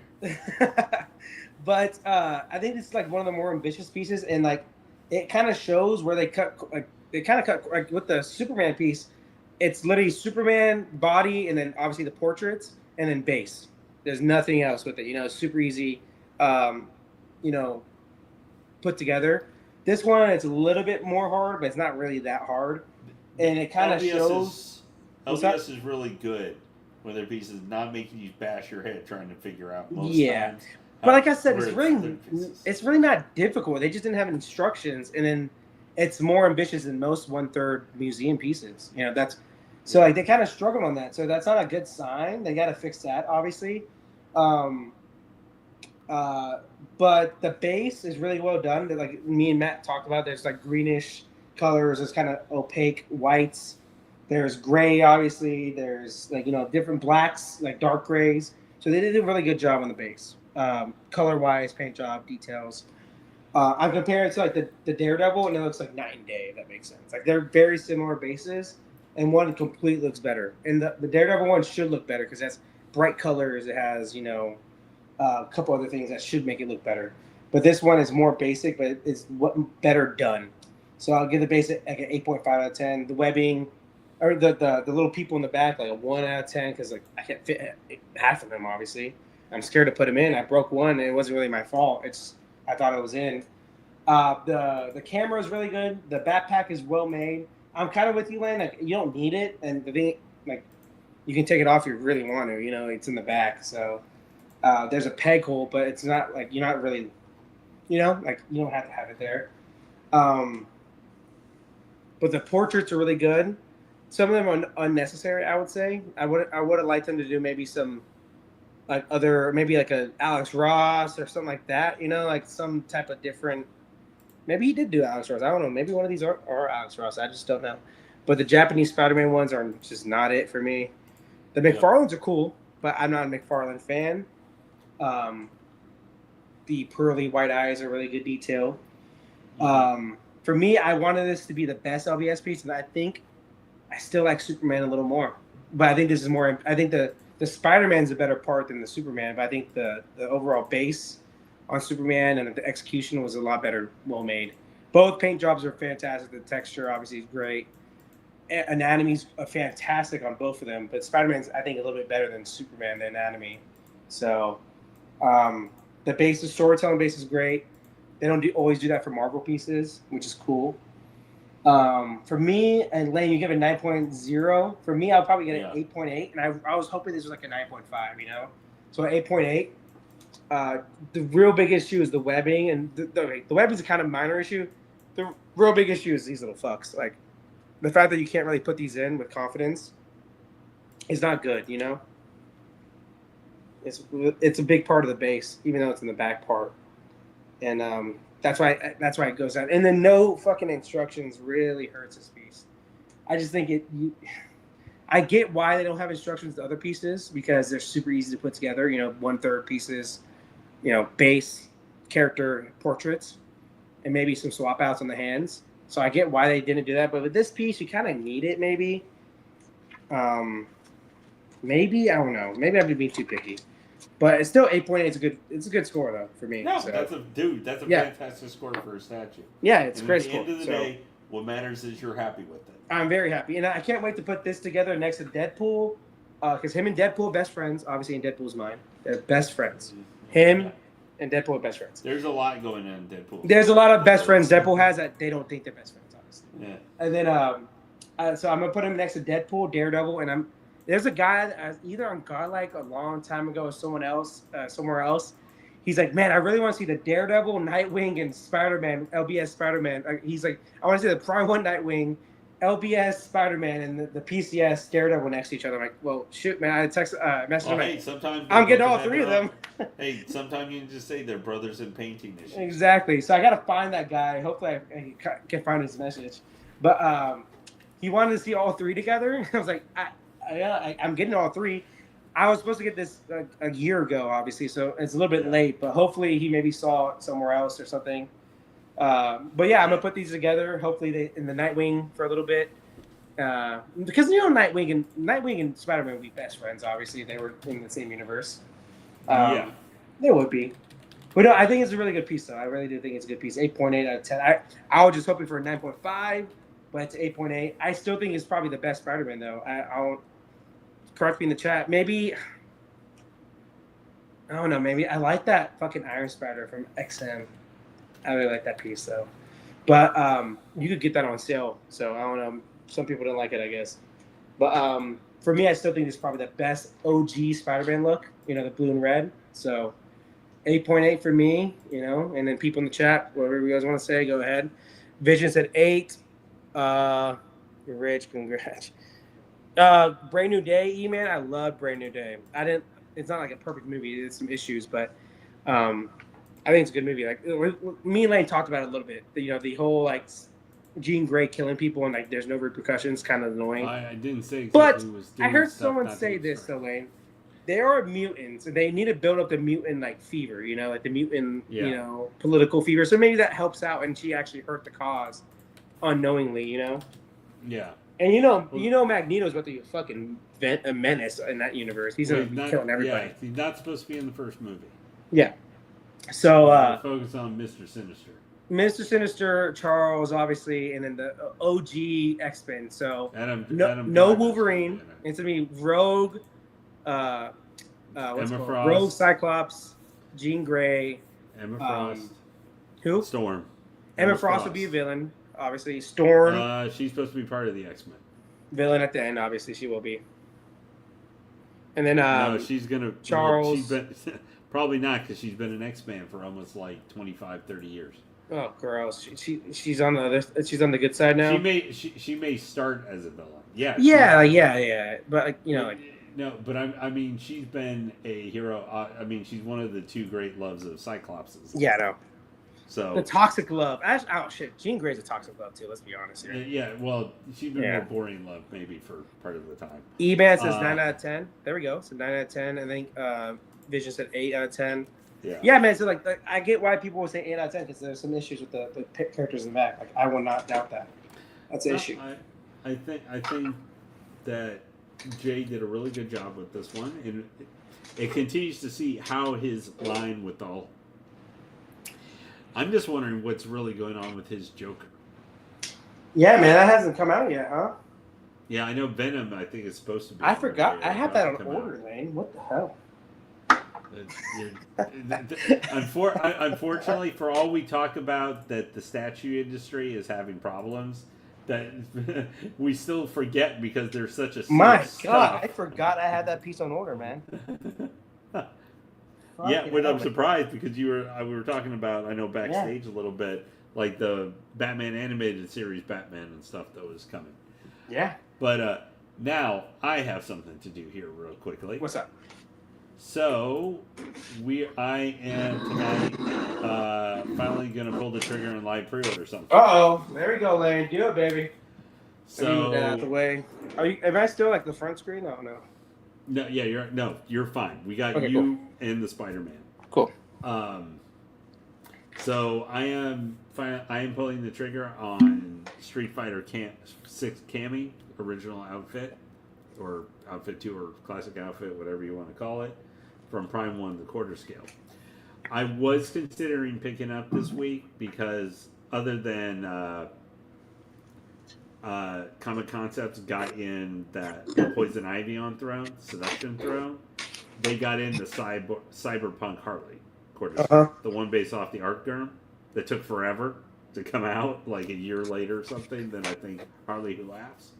But I think it's like one of the more ambitious pieces, and like it kind of shows where they cut. Like they kind of cut like with the Superman piece. It's literally Superman body, and then obviously the portraits, and then base. There's nothing else with it. It's super easy. Put together. This one, it's a little bit more hard, but it's not really that hard, and it kind of shows. LBS is really good when their pieces not making you bash your head trying to figure out most times. But like I said, it's really not difficult. They just didn't have instructions, and then it's more ambitious than most 1/3 museum pieces. So like they kind of struggled on that. So that's not a good sign. They got to fix that, obviously. But the base is really well done. Like me and Matt talked about, there's like greenish colors. There's kind of opaque whites. There's gray, obviously. There's like different blacks, like dark grays. So they did a really good job on the base, color-wise, paint job, details. I'm comparing it to like the Daredevil, and it looks like night and day. If that makes sense. Like they're very similar bases, and one completely looks better. And the Daredevil one should look better because it has bright colors. It has a couple other things that should make it look better. But this one is more basic, but it's better done. So I'll give the basic like an 8.5 out of 10. The webbing. or the little people in the back, like a 1 out of 10, because like I can't fit half of them. Obviously, I'm scared to put them in. I broke one, and it wasn't really my fault. I thought it was in. The camera is really good. The backpack is well made. I'm kind of with you, Lane. Like, you don't need it, and the thing, like, you can take it off if you really want to. You know, it's in the back, so there's a peg hole, but it's not like you're not really, you know, like you don't have to have it there. But the portraits are really good. Some of them are unnecessary, I would say. I would have liked them to do maybe some like maybe like a Alex Ross or something like that. You know, like some type of different. Maybe he did do Alex Ross. I don't know. Maybe one of these are Alex Ross. I just don't know. But the Japanese Spider-Man ones are just not it for me. The McFarlanes are cool, but I'm not a McFarlane fan. The pearly white eyes are really good detail. For me, I wanted this to be the best LBS piece, and I think I still like Superman a little more. But I think this is more. I think the Spider-Man's a better part than the Superman. But I think the overall base on Superman and the execution was a lot better, well made. Both paint jobs are fantastic. The texture obviously is great. Anatomy's fantastic on both of them, but Spider-Man's I think a little bit better than Superman, the anatomy. So the storytelling base is great. They don't always do that for Marvel pieces, which is cool. For me, and Lane, you give it 9.0. For me, I'll probably get an 8.8, and I was hoping this was like a 9.5, you know? So 8.8. The real big issue is the webbing, and the webbing is a kind of minor issue. The real big issue is these little fucks. Like, the fact that you can't really put these in with confidence is not good, you know? It's a big part of the base, even though it's in the back part. And that's why it goes down. And then no fucking instructions really hurts this piece. I just think I get why they don't have instructions to other pieces because they're super easy to put together. You know, 1/3 pieces, you know, base, character, portraits, and maybe some swap outs on the hands. So I get why they didn't do that. But with this piece, you kind of need it maybe. Maybe, I don't know. Maybe I'm being too picky. But it's still 8.8. It's a good score though for me. No, so. that's a fantastic score for a statue. Yeah, it's a great score. score. At the end of the day, what matters is you're happy with it. I'm very happy, and I can't wait to put this together next to Deadpool, because him and Deadpool are best friends. Obviously, in Deadpool's mind, they're best friends. Him and Deadpool are best friends. There's a lot going on in Deadpool. There's a lot of best friends Deadpool has that they don't think they're best friends, obviously. Yeah. And then, so I'm gonna put him next to Deadpool, Daredevil, and there's a guy either on Godlike a long time ago or somewhere else. He's like, man, I really want to see the Daredevil, Nightwing, and Spider-Man, LBS Spider-Man. He's like, I want to see the Prime 1 Nightwing, LBS Spider-Man, and the PCS Daredevil next to each other. I'm like, well, shoot, man. I messaged him. Hey, sometimes I'm getting all three of them. Hey, sometimes you can just say they're brothers in painting issues. Exactly. So I got to find that guy. Hopefully I can find his message. But he wanted to see all three together. I was like, I'm getting all three. I was supposed to get this a year ago, obviously, so it's a little bit late. But hopefully he maybe saw it somewhere else or something. But yeah, I'm gonna put these together. Hopefully they in the Nightwing for a little bit, because you know Nightwing and Spider-Man would be best friends. Obviously, they were in the same universe. They would be. But no, I think it's a really good piece, though. I really do think it's a good piece. 8.8 out of 10. I was just hoping for a 9.5, but it's 8.8. I still think it's probably the best Spider-Man, though. I'll correct me in the chat. Maybe I don't know. Maybe I like that fucking Iron Spider from XM. I really like that piece, though. But you could get that on sale. So I don't know. Some people don't like it, I guess. But for me, I still think it's probably the best OG Spider-Man look. You know, the blue and red. So 8.8 for me. You know, and then people in the chat, whatever you guys want to say, go ahead. Vision said 8. Rich, congrats. Brand New Day, E-Man. I love Brand New Day. It's not like a perfect movie. There's some issues, but I think it's a good movie. Like me and Lane talked about it a little bit. You know, the whole like Jean Grey killing people and like there's no repercussions, kind of annoying. I didn't say exactly but who was doing I heard stuff, someone say this though, Lane. They are mutants, and they need to build up the mutant like fever. You know, like the mutant, you know, political fever. So maybe that helps out, and she actually hurt the cause unknowingly. You know. Yeah. And you know, Magneto's about to be a fucking a menace in that universe. He's gonna be killing everybody. Yeah, he's not supposed to be in the first movie. Yeah. So focus on Mr. Sinister. Mr. Sinister, Charles, obviously, and then the OG X-Men. So Adam no Wolverine. It's gonna be Rogue. What's Emma called? Frost. Rogue, Cyclops, Jean Grey. Emma Frost. Who? Storm. Emma Frost would be a villain, obviously. Storm. She's supposed to be part of the X-Men. Villain at the end, obviously she will be. And then no, she's gonna Charles. Probably not, because she's been an X-Man for almost like 25, 30 years. Oh, gross! She's on the good side now. She may start as a villain. Yeah. Yeah. But no, but I mean, she's been a hero. I mean, she's one of the two great loves of Cyclopses. Yeah, no. So the toxic love. Oh shit, Jean Grey's a toxic love too. Let's be honest here. Yeah, well, she's been more boring love maybe for part of the time. E-Man says 9 out of 10. There we go. So 9 out of 10. I think Vision said 8 out of 10. Yeah, man. So like, I get why people would say 8 out of 10 because there's some issues with the characters in the back. Like, I will not doubt that. That's an issue. I think that Jay did a really good job with this one, and it continues to see how his line with all. I'm just wondering what's really going on with his Joker. Yeah, man, that hasn't come out yet, huh? Yeah, I know Venom. I think is supposed to be. I forgot. I have that on order, Lane. What the hell? Unfortunately, for all we talk about that the statue industry is having problems, that we still forget because there's such a my God, I forgot I had that piece on order, man. Yeah, but I'm surprised because we were talking about, I know, backstage a little bit, like the Batman animated series Batman and stuff that was coming. Yeah. But now I have something to do here real quickly. What's up? So I am tonight finally gonna pull the trigger and live pre-order something. Uh-oh, there we go, Lane. Do it, baby. So move that out the way. Am I still like the front screen? Oh no. No, yeah, you're fine. We got you cool. And the Spider-Man. Cool. So I am pulling the trigger on Street Fighter 6 Cammy original outfit, or outfit 2, or classic outfit, whatever you want to call it, from Prime 1, the quarter scale. I was considering picking up this week because other than Comic Concepts got in the Poison Ivy on throne, Seduction throne, they got in the Cyberpunk Harley quarter scale, the one based off the Arc Derm that took forever to come out, like a year later or something, than I think Harley Who Laughs.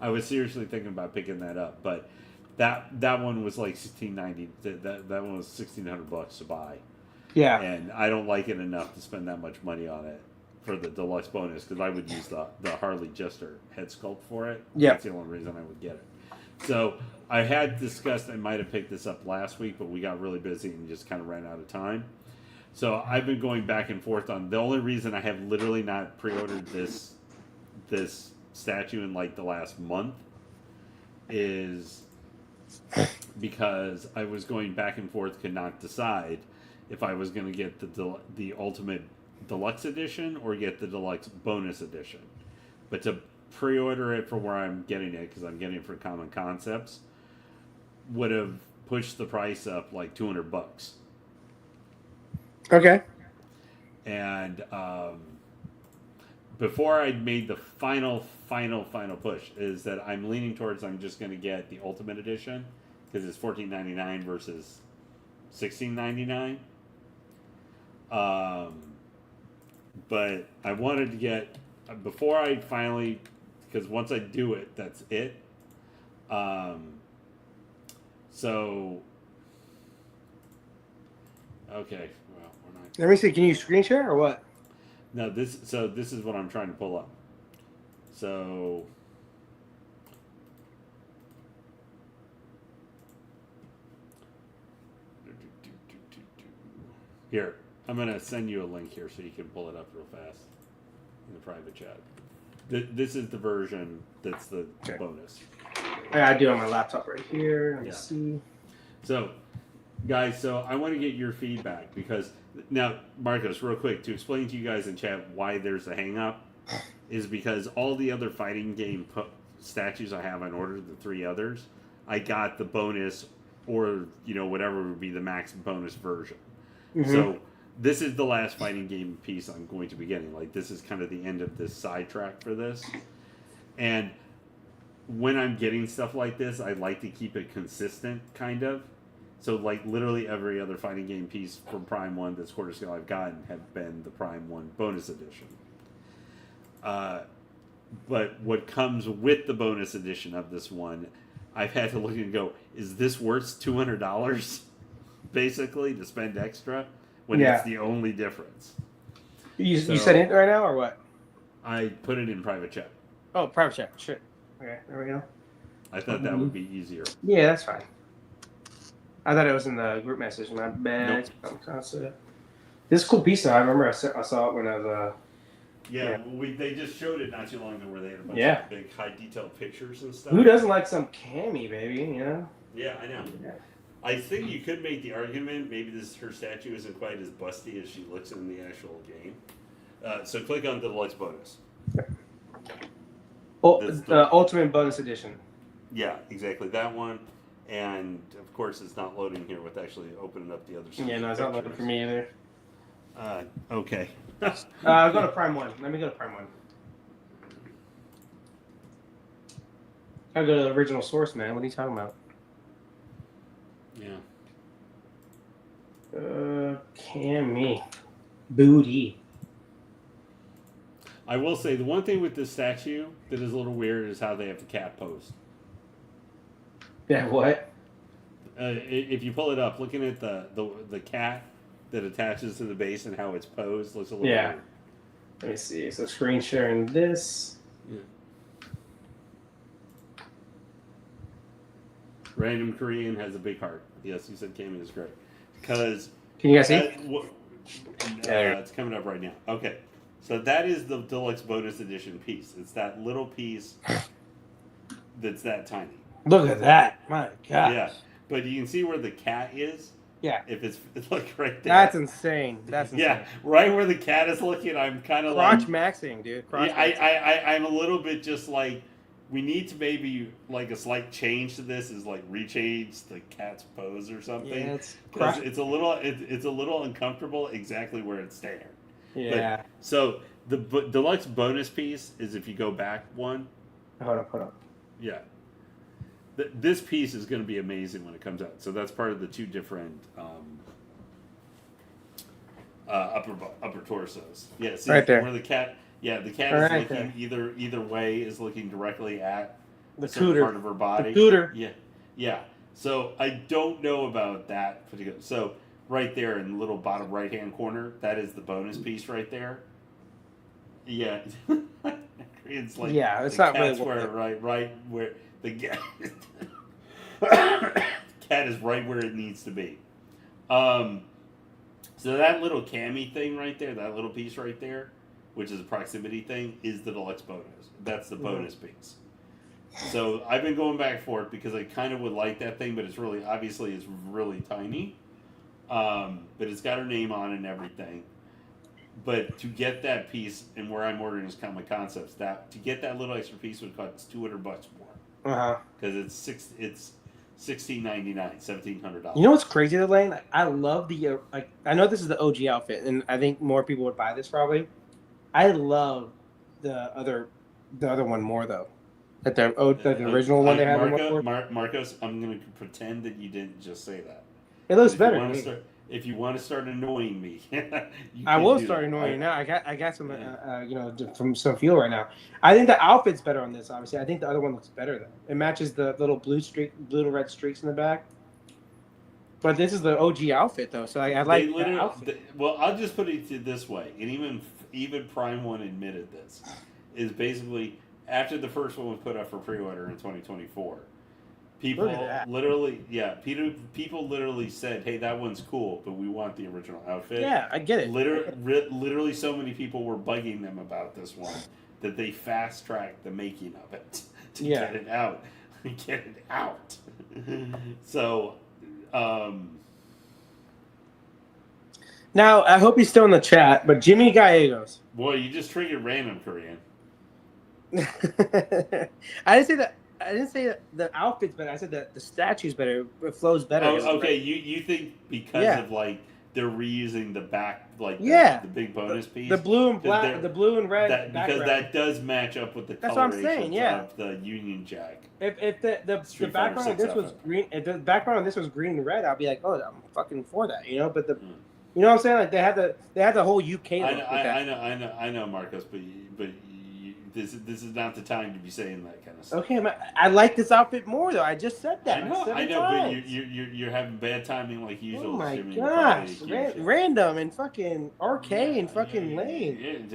I was seriously thinking about picking that up, but that one was like $16.90. That one was $1,600 to buy. Yeah, and I don't like it enough to spend that much money on it for the deluxe bonus, because I would use the Harley Jester head sculpt for it. Yeah, that's the only reason I would get it. So I had discussed I might have picked this up last week, but we got really busy and just kind of ran out of time. So I've been going back and forth on. The only reason I have literally not pre-ordered this statue in like the last month is because I was going back and forth, could not decide if I was going to get the Ultimate Deluxe Edition or get the Deluxe Bonus Edition. But to pre-order it for where I'm getting it, because I'm getting it for Common Concepts, would have pushed the price up like $200. Okay. And before I made the final push, is that I'm leaning towards I'm just going to get the Ultimate Edition because it's $14.99 versus $16.99. But I wanted to get before I finally, because once I do it, that's it. So okay, well, we're not. Let me see. Can you screen share or what? No, this is what I'm trying to pull up. So here, I'm gonna send you a link here so you can pull it up real fast in the private chat. This is the version that's the bonus. I do it on my laptop right here. Let me see. So, guys, I want to get your feedback because now, Marcos, real quick, to explain to you guys in chat why there's a hang-up is because all the other fighting game statues I have on order, the 3 others, I got the bonus or, whatever would be the max bonus version. Mm-hmm. So this is the last fighting game piece I'm going to be getting. Like, this is kind of the end of this sidetrack for this. And when I'm getting stuff like this, I like to keep it consistent, kind of. So, like, literally every other fighting game piece from Prime 1 that's quarter scale I've gotten have been the Prime 1 bonus edition. But what comes with the bonus edition of this one, I've had to look and go, is this worth $200, basically, to spend extra when it's the only difference? You said it right now, or what? I put it in private chat. Oh, private chat. Shit. Okay, there we go. I thought that would be easier. Yeah, that's fine. I thought it was in the group message. My bad. Nope. This is a cool piece, though. I remember I saw it when I was... They just showed it not too long ago where they had a bunch of big, high-detailed pictures and stuff. Who doesn't like some cami, baby, you know? Yeah, I know. Yeah. I think you could make the argument maybe her statue isn't quite as busty as she looks in the actual game. So click on the deluxe bonus. The Ultimate Bonus Edition. Yeah, exactly. That one. And, of course, it's not loading here with actually opening up the other side. Yeah, no, it's not loading for me either. Okay. I'll go to Prime 1. Let me go to Prime 1. I'll go to the original source, man. What are you talking about? Yeah. Cammy. Booty. I will say, the one thing with this statue that is a little weird is how they have the cat posed. Yeah, what? If you pull it up, looking at the cat that attaches to the base and how it's posed looks a little weird. Let me see. So screen sharing this. Yeah. Random Korean has a big heart. Yes, you said Cami is great. Because can you guys see? It's coming up right now. Okay. So that is the deluxe bonus edition piece. It's that little piece that's that tiny. Look at that. My God. Yeah. But you can see where the cat is. Yeah. If it's like right there. That's insane. That's insane. Yeah. Right where the cat is looking, I'm kind of like... Crotch maxing, dude. Crotch maxing. I'm a little bit just like, we need to maybe, like, a slight change to this is, like, rechange the cat's pose or something. Yeah, it's a little uncomfortable exactly where it's there. Yeah. But, so, the deluxe bonus piece is if you go back one. Hold up. Yeah. This piece is going to be amazing when it comes out. So that's part of the two different upper torsos. Yeah, see right there. Where the cat is looking either way is looking directly at the certain part of her body. The cooter. Yeah. So I don't know about that particular. So right there in the little bottom right hand corner, that is the bonus piece right there. Yeah. It's like it's not really right where the cat is right where it needs to be. So that little cami thing right there, that little piece right there, which is a proximity thing, is the deluxe bonus. That's the bonus piece. So I've been going back for it because I kind of would like that thing, but it's really really tiny. But it's got her name on it and everything. But to get that piece, and where I'm ordering is kind of my concepts, that to get that little extra piece would cost $200 more. Because it's $16.99, $1,700. You know what's crazy, though, Lane? I love the I know this is the OG outfit, and I think more people would buy this probably. I love the other one more though. The original one they had. Marcos, I'm going to pretend that you didn't just say that. It looks better. If you want to start annoying me, I will start annoying you now. I got some, from some feel right now. I think the outfit's better on this. Obviously, I think the other one looks better though. It matches the little little red streaks in the back. But this is the OG outfit though, so I like the outfit. Well, I'll just put it this way, and even Prime One admitted this, is basically after the first one was put up for pre-order in 2024. People literally said, "Hey, that one's cool, but we want the original outfit." Yeah, I get it. Literally, so many people were bugging them about this one that they fast-tracked the making of it to get it out. So, now I hope he's still in the chat. But Jimmy Gallegos. Boy, you just triggered random Korean. I didn't say that the outfit's better. I said that the statue's better. It flows better. Oh, okay. You think because of like they're reusing the back, like the big bonus piece. The blue and black, the blue and red background. Because that does match up with the colorations of the Union Jack. If the background of this was green, if the background of this was green and red, I'd be like, oh, I'm fucking for that, you know. But you know what I'm saying? Like they had the whole UK. I know, Marcos, but this is not the time to be saying that kind of stuff. Okay, I like this outfit more though. I just said that. I know, but you're having bad timing like usual. Oh my gosh, random and fucking RK and fucking lame.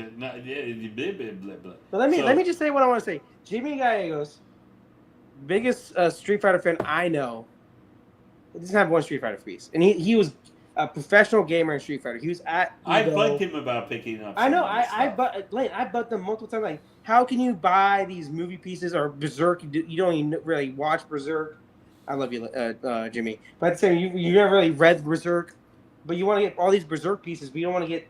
But let me just say what I want to say. Jimmy Gallegos, biggest Street Fighter fan I know. He doesn't have one Street Fighter piece, and he was a professional gamer in Street Fighter. He was at. I bugged him about picking up. I know. I bugged them multiple times. Like, how can you buy these movie pieces or Berserk? You don't even really watch Berserk. I love you, Jimmy. But at the same, you never really read Berserk, but you want to get all these Berserk pieces, but you don't want to get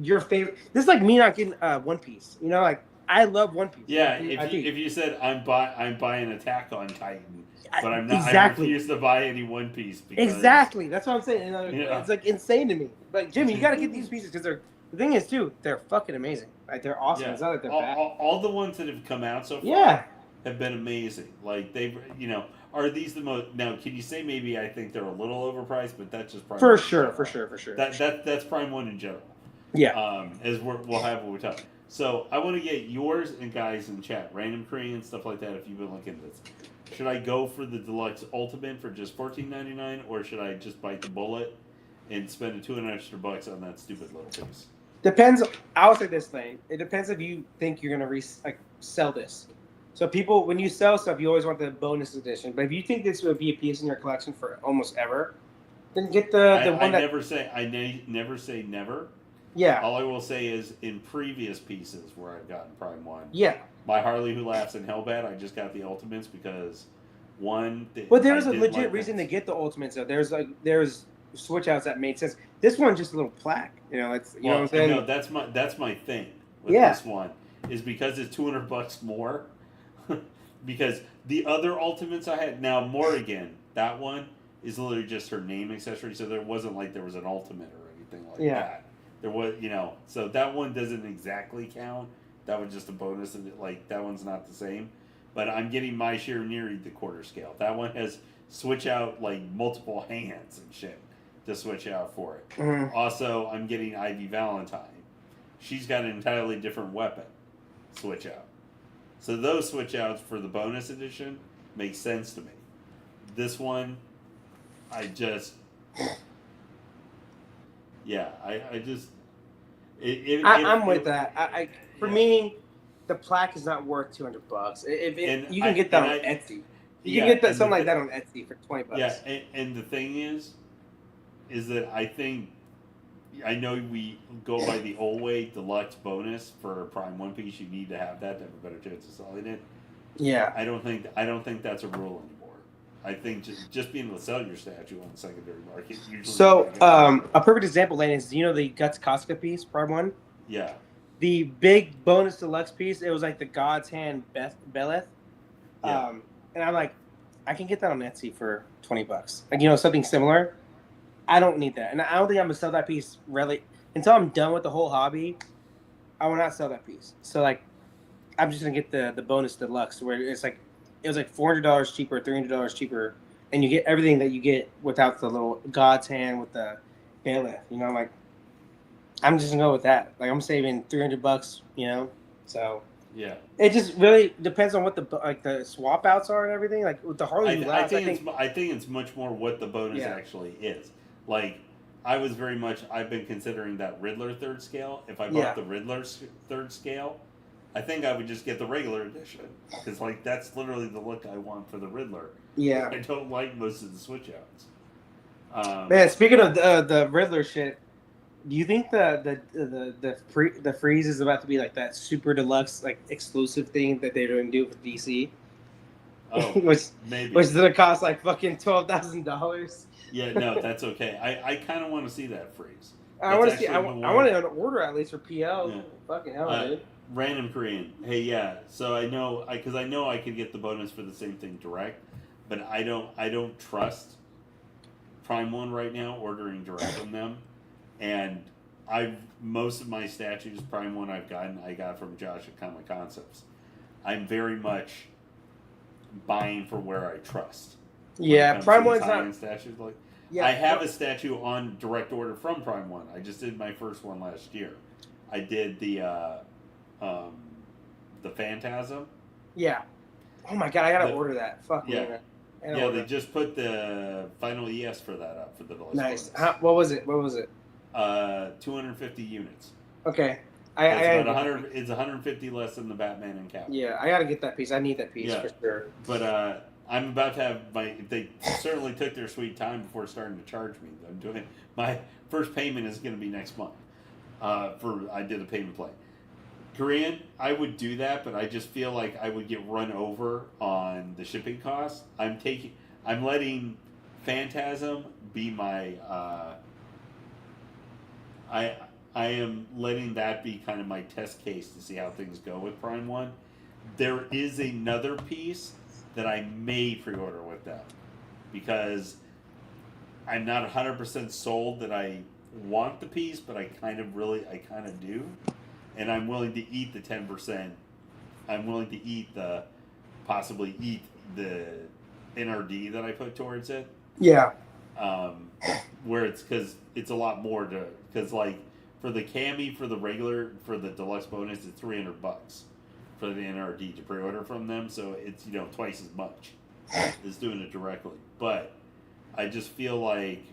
your favorite. This is like me not getting One Piece. You know, like I love One Piece. Yeah, if you said I'm buying Attack on Titan. But I'm not. Exactly. I refuse to buy any One Piece. Exactly. That's what I'm saying. It's like insane to me. Like Jimmy, you got to get these pieces because the thing is too, they're fucking amazing. Like they're awesome. Yeah. It's not like they're bad. All the ones that have come out so far have been amazing. Like are these the most? Now, can you say maybe I think they're a little overpriced, but that's just Prime for sure. That's Prime 1 in general. Yeah. As we'll have what we talk. So I want to get yours and guys in chat, random Korean stuff like that. If you've been looking at this. Should I go for the Deluxe Ultimate for just $14.99, or should I just bite the bullet and spend $200 extra on that stupid little piece? Depends. I would say this thing. It depends if you think you're gonna sell this. So people, when you sell stuff, you always want the bonus edition. But if you think this would be a piece in your collection for almost ever, then get the one that. I never say never. Yeah. All I will say is in previous pieces where I've gotten Prime 1. Yeah. My Harley Who Laughs and Hellbat, I just got the Ultimates because But there was a legit reason to get the Ultimates though. There's switch outs that made sense. This one's just a little plaque. You know, it's know what I'm saying? No, that's my thing with this one is because it's $200 more. Because the other Ultimates I had now Morrigan, that one is literally just her name accessory, so there wasn't like there was an Ultimate or anything like that. There was, so that one doesn't exactly count. That was just a bonus, and that one's not the same. But I'm getting my Shiraniri the quarter scale. That one has switch out multiple hands and shit to switch out for it. Mm-hmm. Also, I'm getting Ivy Valentine. She's got an entirely different weapon switch out. So those switch outs for the bonus edition make sense to me. This one, I just. Yeah, I just. I'm with that. For me, the plaque is not worth $200. You can get that on Etsy. You can get something like that on Etsy for $20. Yeah, and the thing is that I know we go by the old way deluxe bonus for Prime One Piece. You need to have that to have a better chance of selling it. Yeah, I don't think that's a rule anymore. I think just being able to sell your statue on the secondary market usually. So a perfect example, Lane, is the Guts Casca piece, Prime 1? Yeah. The big bonus deluxe piece, it was like the God's Hand Beleth. Yeah. And I'm like, I can get that on Etsy for $20. Something similar. I don't need that. And I don't think I'm going to sell that piece really until I'm done with the whole hobby. I will not sell that piece. So I'm just going to get the bonus deluxe where it was $400 cheaper, $300 cheaper, and you get everything that you get without the little God's Hand with the Beleth. I'm just gonna go with that. I'm saving $300. So yeah, it just really depends on what the swap outs are and everything. Like with the Harley, I think it's much more what the bonus actually is. I've been considering that Riddler third scale. If I bought the Riddler third scale, I think I would just get the regular edition because that's literally the look I want for the Riddler. Yeah, I don't like most of the switch outs. Man, speaking of the Riddler shit. Do you think the freeze is about to be like that super deluxe exclusive thing that they're going to do with DC? Oh, maybe. Which is going to cost fucking $12,000. Yeah, no, that's okay. I kind of want to see that freeze. I want to see. I want to order at least for PL. Yeah. Fucking hell, dude. Random Korean. Hey, yeah. So I know I could get the bonus for the same thing direct, but I don't trust Prime 1 right now ordering direct from them. And most of my statues, Prime One I got from Josh at Comic Concepts. I'm very much buying for where I trust. Yeah, Prime One's not. Statues, like, Yeah, I have a statue on direct order from Prime One. I just did my first one last year. I did the Phantasm. Yeah. Oh my god, I gotta order that. Fuck yeah. Man. Yeah, they just put the final ES for that up for the deluxe. Nice. What was it? 250 units. Okay. It's about 100. It's 150 less than the Batman and Catwoman. Yeah, I gotta get that piece. I need that piece for sure. But I'm about to have They certainly took their sweet time before starting to charge me. I'm doing my first payment is going to be next month. I did a payment plan. Korean, I would do that, but I just feel like I would get run over on the shipping costs. I'm letting Phantasm be my. I am letting that be kind of my test case to see how things go with Prime One. There is another piece that I may pre-order with them because I'm not 100% sold that I want the piece, but I kind of do, and I'm willing to eat the 10%. I'm willing to possibly eat the NRD that I put towards it. Yeah. Where because it's a lot more because like for the cami for the deluxe bonus it's $300 for the NRD to pre-order from them, so it's twice as much as doing it directly. But I just feel like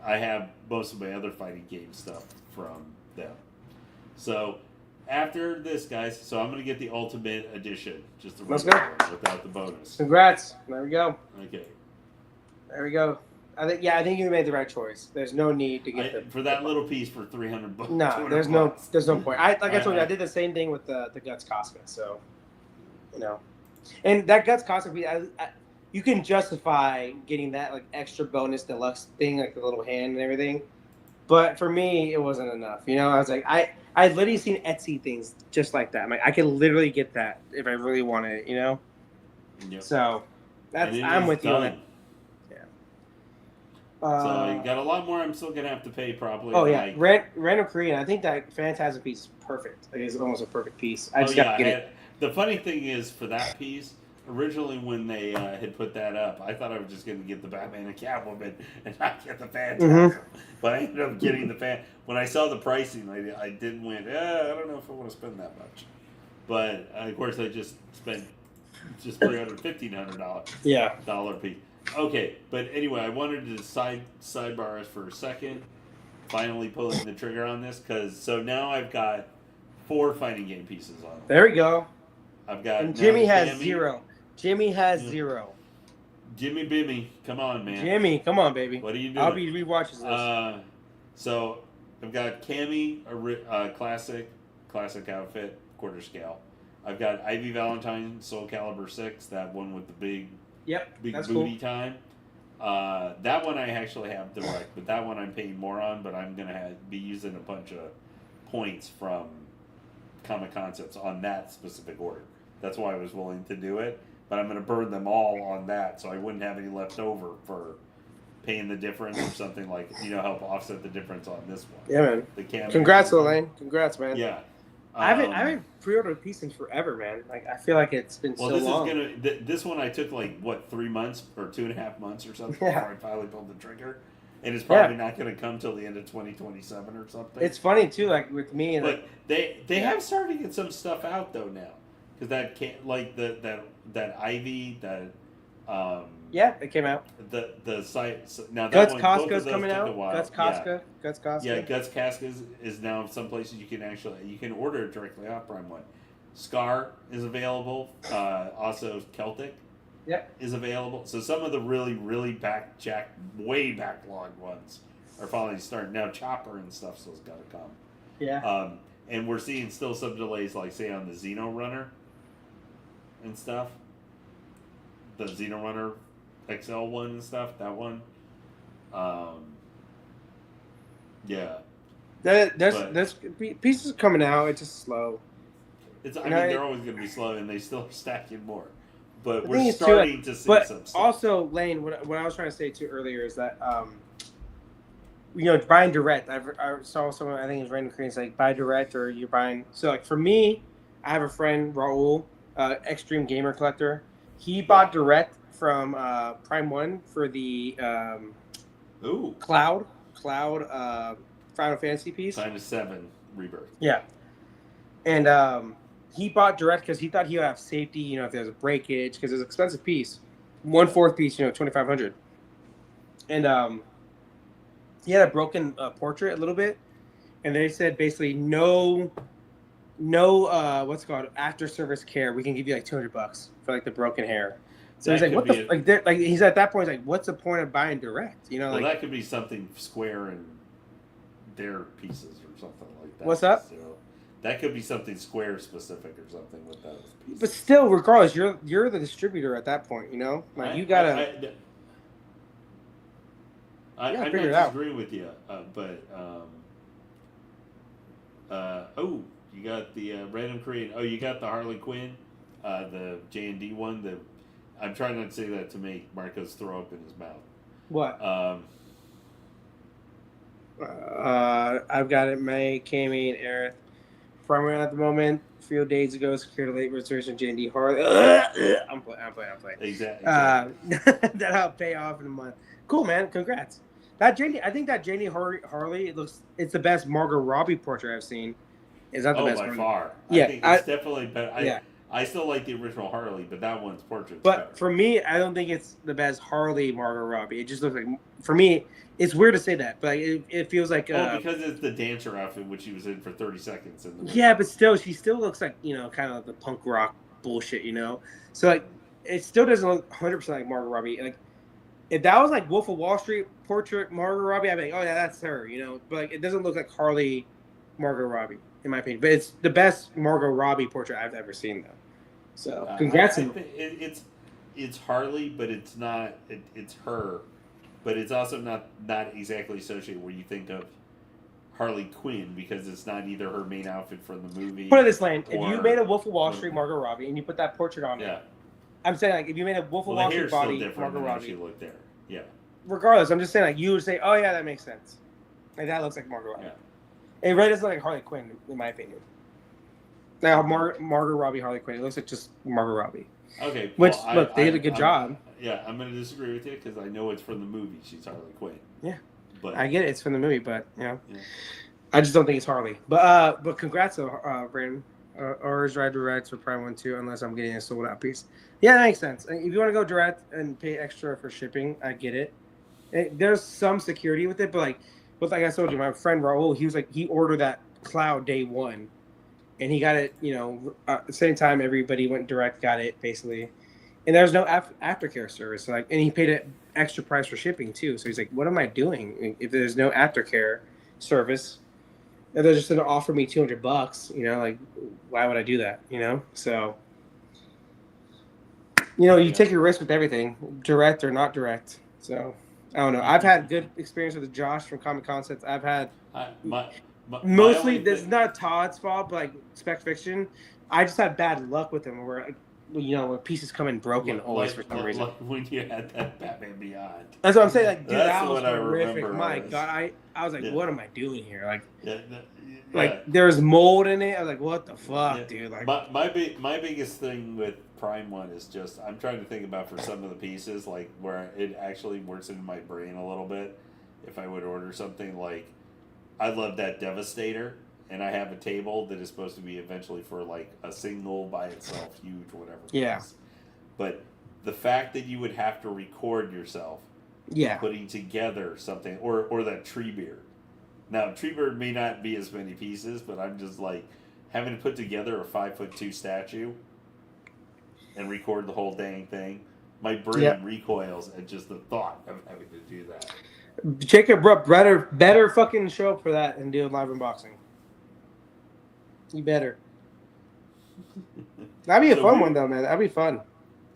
I have most of my other fighting game stuff from them. So after this, guys, so I'm gonna get the Ultimate Edition, just the regular one without the bonus. Congrats! There we go. Okay. There we go. I think you made the right choice. There's no need to get for that little piece for $300. No, there's no point. I told you, I did the same thing with the Guts Casca. So, and that Guts Casca, you can justify getting that like extra bonus deluxe thing, like the little hand and everything. But for me, it wasn't enough. I was like, I literally seen Etsy things just like that. I'm like, I could literally get that if I really wanted it. Yep. So I'm with you on that. So you got a lot more I'm still going to have to pay probably. Oh, yeah. Random Korean. I think that Phantasm piece is perfect. It's almost a perfect piece. I just got to get it. The funny thing is, for that piece, originally when they had put that up, I thought I was just going to get the Batman and Catwoman and not get the Phantasm. Mm-hmm. But I ended up getting the When I saw the pricing, I did went, I don't know if I want to spend that much. But, of course, I just spent $300, $1,500 dollar piece. Okay, but anyway, I wanted to sidebar us for a second. Finally pulling the trigger on this, so now I've got 4 fighting game pieces on. There we go. I've got. And Jimmy has 0. Jimmy has 0. Jimmy Bimmy, come on, man. Jimmy, come on, baby. What are you doing? I'll be rewatching this. So I've got Cammy, classic outfit, quarter scale. I've got Ivy Valentine, Soul Calibur 6, that one with the big booty cool. time. That one I actually have direct, but that one I'm paying more on, but I'm going to be using a bunch of points from Comic Concepts on that specific order. That's why I was willing to do it, but I'm going to burn them all on that, so I wouldn't have any left over for paying the difference or something like, help offset the difference on this one. Yeah, man. Congrats, Elaine. Congrats, man. Yeah. I haven't pre-ordered a piece in forever, man. Like, I feel like it's been so long. This one I took 3 months or 2.5 months or something before I finally pulled the trigger, and it's probably not going to come till the end of 2027 or something. It's funny too, like with me. But they have started to get some stuff out though now, because that Ivy that. It came out. The site now. Guts Casca's coming out. Guts Casca. Yeah, Guts Casca is now some places you can order it directly off Prime One. Scar is available. Also Celtic. Is available. So some of the really way backlogged ones are finally starting now. Chopper and stuff still's got to come. Yeah. And we're seeing still some delays, like say on the Xeno Runner and stuff. The Xeno Runner XL one and stuff, that one. There's pieces coming out. It's just slow. They're always going to be slow, and they still are stacking more. But we're starting to see some stuff. Also, Lane, what I was trying to say too earlier is that buying direct. I saw someone, I think it's Random Koreans, like buy direct or you're buying. So like for me, I have a friend Raul, extreme gamer collector. He bought direct from Prime One for the Ooh, Cloud Final Fantasy piece. Final 7 Rebirth. Yeah, and he bought direct because he thought he would have safety. If there's a breakage, because it's an expensive piece, 1/4 piece, 2,500, and he had a broken portrait a little bit, and they said basically no what's it called, after service care. We can give you like $200 for like the broken hair. So he's like, what the like he's at that point, he's like, what's the point of buying direct? Well, that could be something Square and their pieces or something like that. What's up? So that could be something Square specific or something with those pieces. But still, regardless, you're the distributor at that point. Like you gotta. I'm not disagreeing with you, but you got the Random Korean. Oh, you got the Harley Quinn, the J&D one. I'm trying not to say that to make Marcos throw up in his mouth. What? I've got it. May, Cammy, and Eric. Primary at the moment. A few days ago, secured a late reservation J&D Harley. I'm playing. Exactly. That'll pay off in a month. Cool, man. Congrats. I think that J&D Harley, it's the best Margot Robbie portrait I've seen. Is that the best by one? far? Yeah, I think it's definitely better. Yeah. I still like the original Harley, but that one's portrait. But better. For me, I don't think it's the best Harley Margot Robbie. It just looks like, for me, it's weird to say that, but it feels like. Because it's the dancer outfit which she was in for 30 seconds. Yeah, but still, she still looks like kind of like the punk rock bullshit, So like, it still doesn't look 100% like Margot Robbie. Like, if that was like Wolf of Wall Street portrait Margot Robbie, I'd be like, oh yeah, that's her, But like, it doesn't look like Harley Margot Robbie, in my opinion. But it's the best Margot Robbie portrait I've ever seen, though. So congrats. It's Harley, but it's not. It's her, but it's also not exactly associated where you think of Harley Quinn, because it's not either her main outfit from the movie. Put it this way: if you made a Wolf of Wall Street Margot Robbie and you put that portrait on it, I'm saying like if you made a Wolf of Wall Street body Margot Robbie, she looked there. Yeah. Regardless, I'm just saying like you would say, oh yeah, that makes sense. Like that looks like Margot Robbie. Yeah. It really doesn't look like Harley Quinn, in my opinion. Now Margot Robbie Harley Quinn, it looks like just Margot Robbie. Okay. Which look, they did a good job. I'm going to disagree with you because I know it's from the movie. She's Harley Quinn. Yeah. But I get it. It's from the movie, but I just don't think it's Harley. But congrats to Brandon. Ours ride direct for Prime 1 2, unless I'm getting a sold out piece. Yeah, that makes sense. If you want to go direct and pay extra for shipping, I get it. There's some security with it, but like I told you, my friend Raul, he ordered that Cloud day one, and he got it. At the same time, everybody went direct, got it basically, and there's no aftercare service. And he paid an extra price for shipping too. So he's like, "What am I doing if there's no aftercare service?" And they're just going to offer me $200, why would I do that? So, you take your risk with everything, direct or not direct. So, I don't know. I've had good experience with Josh from Comic Concepts. I've had mostly, this is not Todd's fault, but Spec Fiction, I just had bad luck with him where, where pieces come in broken always for some reason. When you had that Batman Beyond. That's what I'm saying. Dude, that was horrific. My God, I was like, what am I doing here? There's mold in it. I was like, what the fuck, dude? My biggest thing with Prime 1 is just, I'm trying to think about for some of the pieces, where it actually works into my brain a little bit. If I would order something I love that Devastator, and I have a table that is supposed to be eventually for a single by itself, huge, whatever. Yeah. Piece. But the fact that you would have to record yourself putting together something, or that Treebeard. Now, Treebeard may not be as many pieces, but I'm just having to put together a 5'2" statue and record the whole dang thing. My brain recoils at just the thought of having to do that. Jacob Rupp, better fucking show up for that and do a live unboxing. You better. That'd be a fun one, though, man. That'd be fun.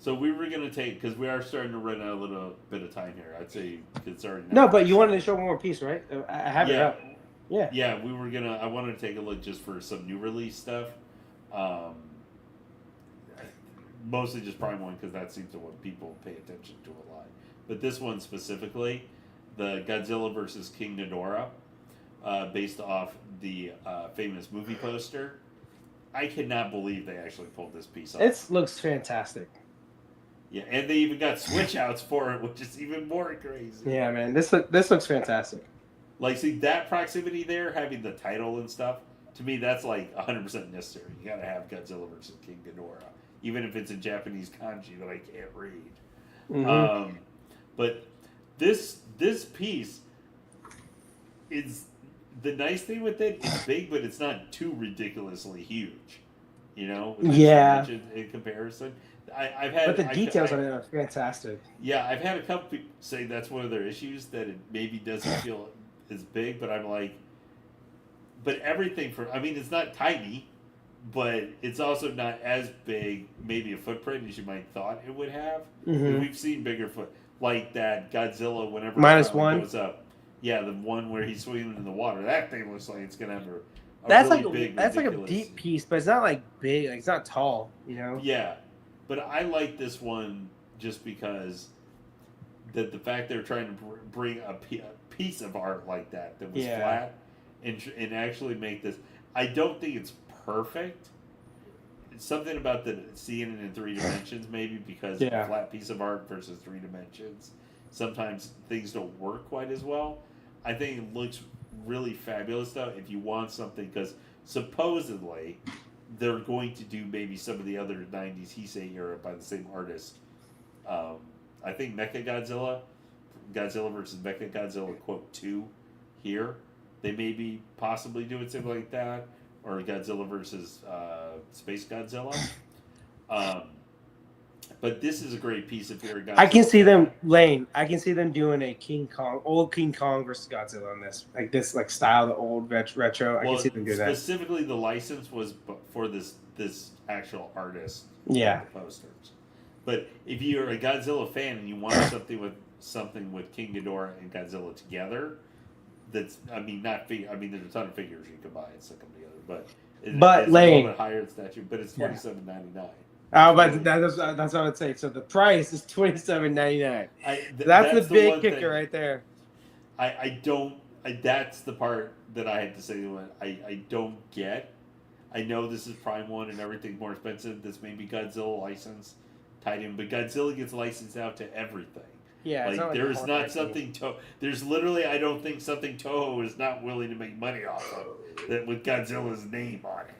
So we were going to take, because we are starting to run out a little bit of time here. I'd say it's already... No, but you wanted to show one more piece, right? I have it up. Yeah. Yeah, I wanted to take a look just for some new release stuff. Mostly just Prime 1, because that seems to what people pay attention to a lot. But this one specifically, the Godzilla versus King Ghidorah, based off the famous movie poster. I cannot believe they actually pulled this piece off. It looks fantastic. Yeah, and they even got switch outs for it, which is even more crazy. Yeah, man, this looks fantastic. Like, see, that proximity there, having the title and stuff, to me, that's like 100% necessary. You gotta have Godzilla versus King Ghidorah, even if it's a Japanese kanji that I can't read. Mm-hmm. But this piece is the nice thing with it. It's big, but it's not too ridiculously huge. Yeah. In comparison, I've had. But the details on it are fantastic. Yeah, I've had a couple people say that's one of their issues, that it maybe doesn't feel as big. But I'm like, but everything it's not tiny, but it's also not as big, maybe a footprint as you might thought it would have. Mm-hmm. We've seen bigger like that Godzilla whenever -1 goes up. Yeah, the one where he's swimming in the water. That thing looks like it's gonna have a that's really like big, that's ridiculous... like a deep piece, but it's not like big. Like, it's not tall, Yeah, but I like this one just because the fact they're trying to bring a piece of art like that was flat and actually make this. I don't think it's perfect. It's something about seeing it in 3 dimensions, maybe because a flat piece of art versus 3 dimensions. Sometimes things don't work quite as well. I think it looks really fabulous though. If you want something, because supposedly they're going to do maybe some of the other 90s Heisei era by the same artist. I think Godzilla versus Mechagodzilla quote 2 here. They may be possibly doing something like that, or Godzilla versus Space Godzilla. But this is a great piece if you're a Godzilla. I can see them, Lane. I can see them doing a old King Kong versus Godzilla on this, like style, the old retro. I can see them do that. Specifically, the license was for this actual artist. Yeah. The posters. But if you're a Godzilla fan and you want something with King Ghidorah and Godzilla together, there's a ton of figures you can buy and stick them together, but it's Lane, a little bit higher in statue, but it's $27.99. Oh, but that's what I'd say. So the price is $27.99. That's the big kicker right there. That's the part that I had to say to it. I don't get. I know this is Prime 1 and everything's more expensive. This may be Godzilla license tied in, but Godzilla gets licensed out to everything. Yeah, like there's not something there's literally, I don't think something Toho is not willing to make money off of that with Godzilla's name on it.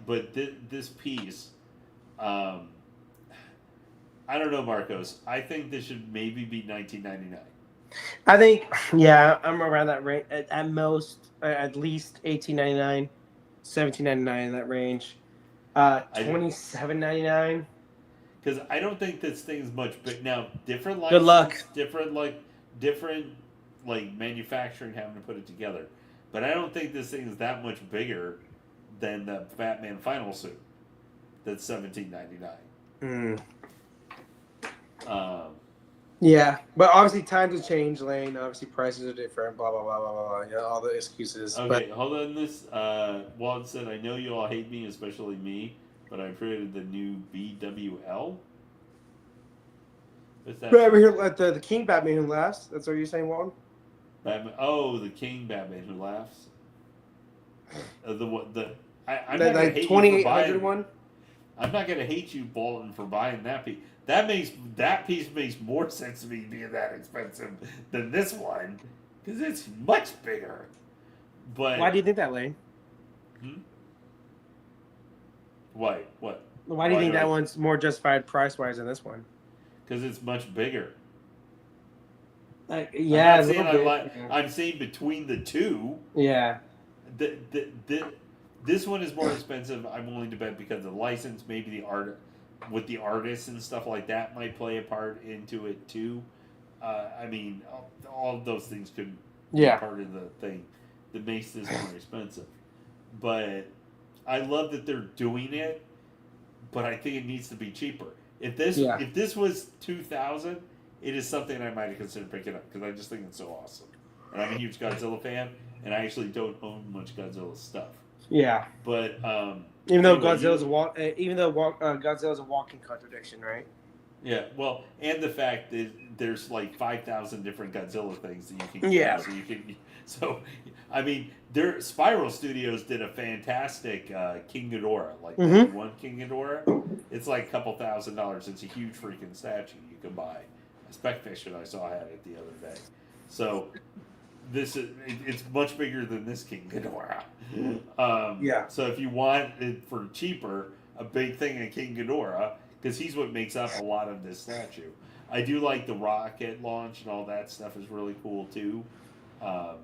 But this piece, I don't know, Marcos. I think this should maybe be $19.99. I think, I'm around that range. At most, at least $18.99, $17.99 in that range. $27.99. Because I don't think this thing's much big. Now, different license, good luck. different manufacturing having to put it together. But I don't think this thing is that much bigger than the Batman Final Suit. That's $17.99. Yeah, but obviously times have changed, Lane. Obviously prices are different. Blah blah blah blah blah. All the excuses. Okay, hold on. This Walt said, "I know you all hate me, especially me, but I created the new BWL." What's that? Right, we're here at the King Batman Who Laughs. That's what you're saying, Walton? Batman. Oh, the King Batman Who Laughs. I'm the not gonna hate 2800 one. I'm not gonna hate you, Bolton, for buying that piece. That piece makes more sense to me being that expensive than this one, because it's much bigger. But why do you think that, Lane? What? Why do you think that one's more justified price wise than this one? Because it's much bigger. Yeah, I'm saying between the two. Yeah. This one is more expensive. I'm willing to bet because of the license, maybe the art with the artists and stuff like that might play a part into it too. All of those things could be part of the thing that makes this more expensive. But I love that they're doing it, but I think it needs to be cheaper. If this was $2,000, it is something I might have considered picking up because I just think it's so awesome. And I'm a huge Godzilla fan, and I actually don't own much Godzilla stuff. Yeah. But Godzilla's a walking contradiction, right? Yeah, well, and the fact that there's like 5,000 different Godzilla things that you can get. Yeah. So I mean, Spiral Studios did a fantastic King Ghidorah, like Mm-hmm. '91 King Ghidorah. It's like a couple $1,000s. It's a huge freaking statue you can buy. A spec fiction I saw had it the other day. So it's much bigger than this King Ghidorah. Yeah. So if you want it for cheaper, a big thing of King Ghidorah, because he's what makes up a lot of this statue. I do like the rocket launch and all that stuff is really cool too. Um,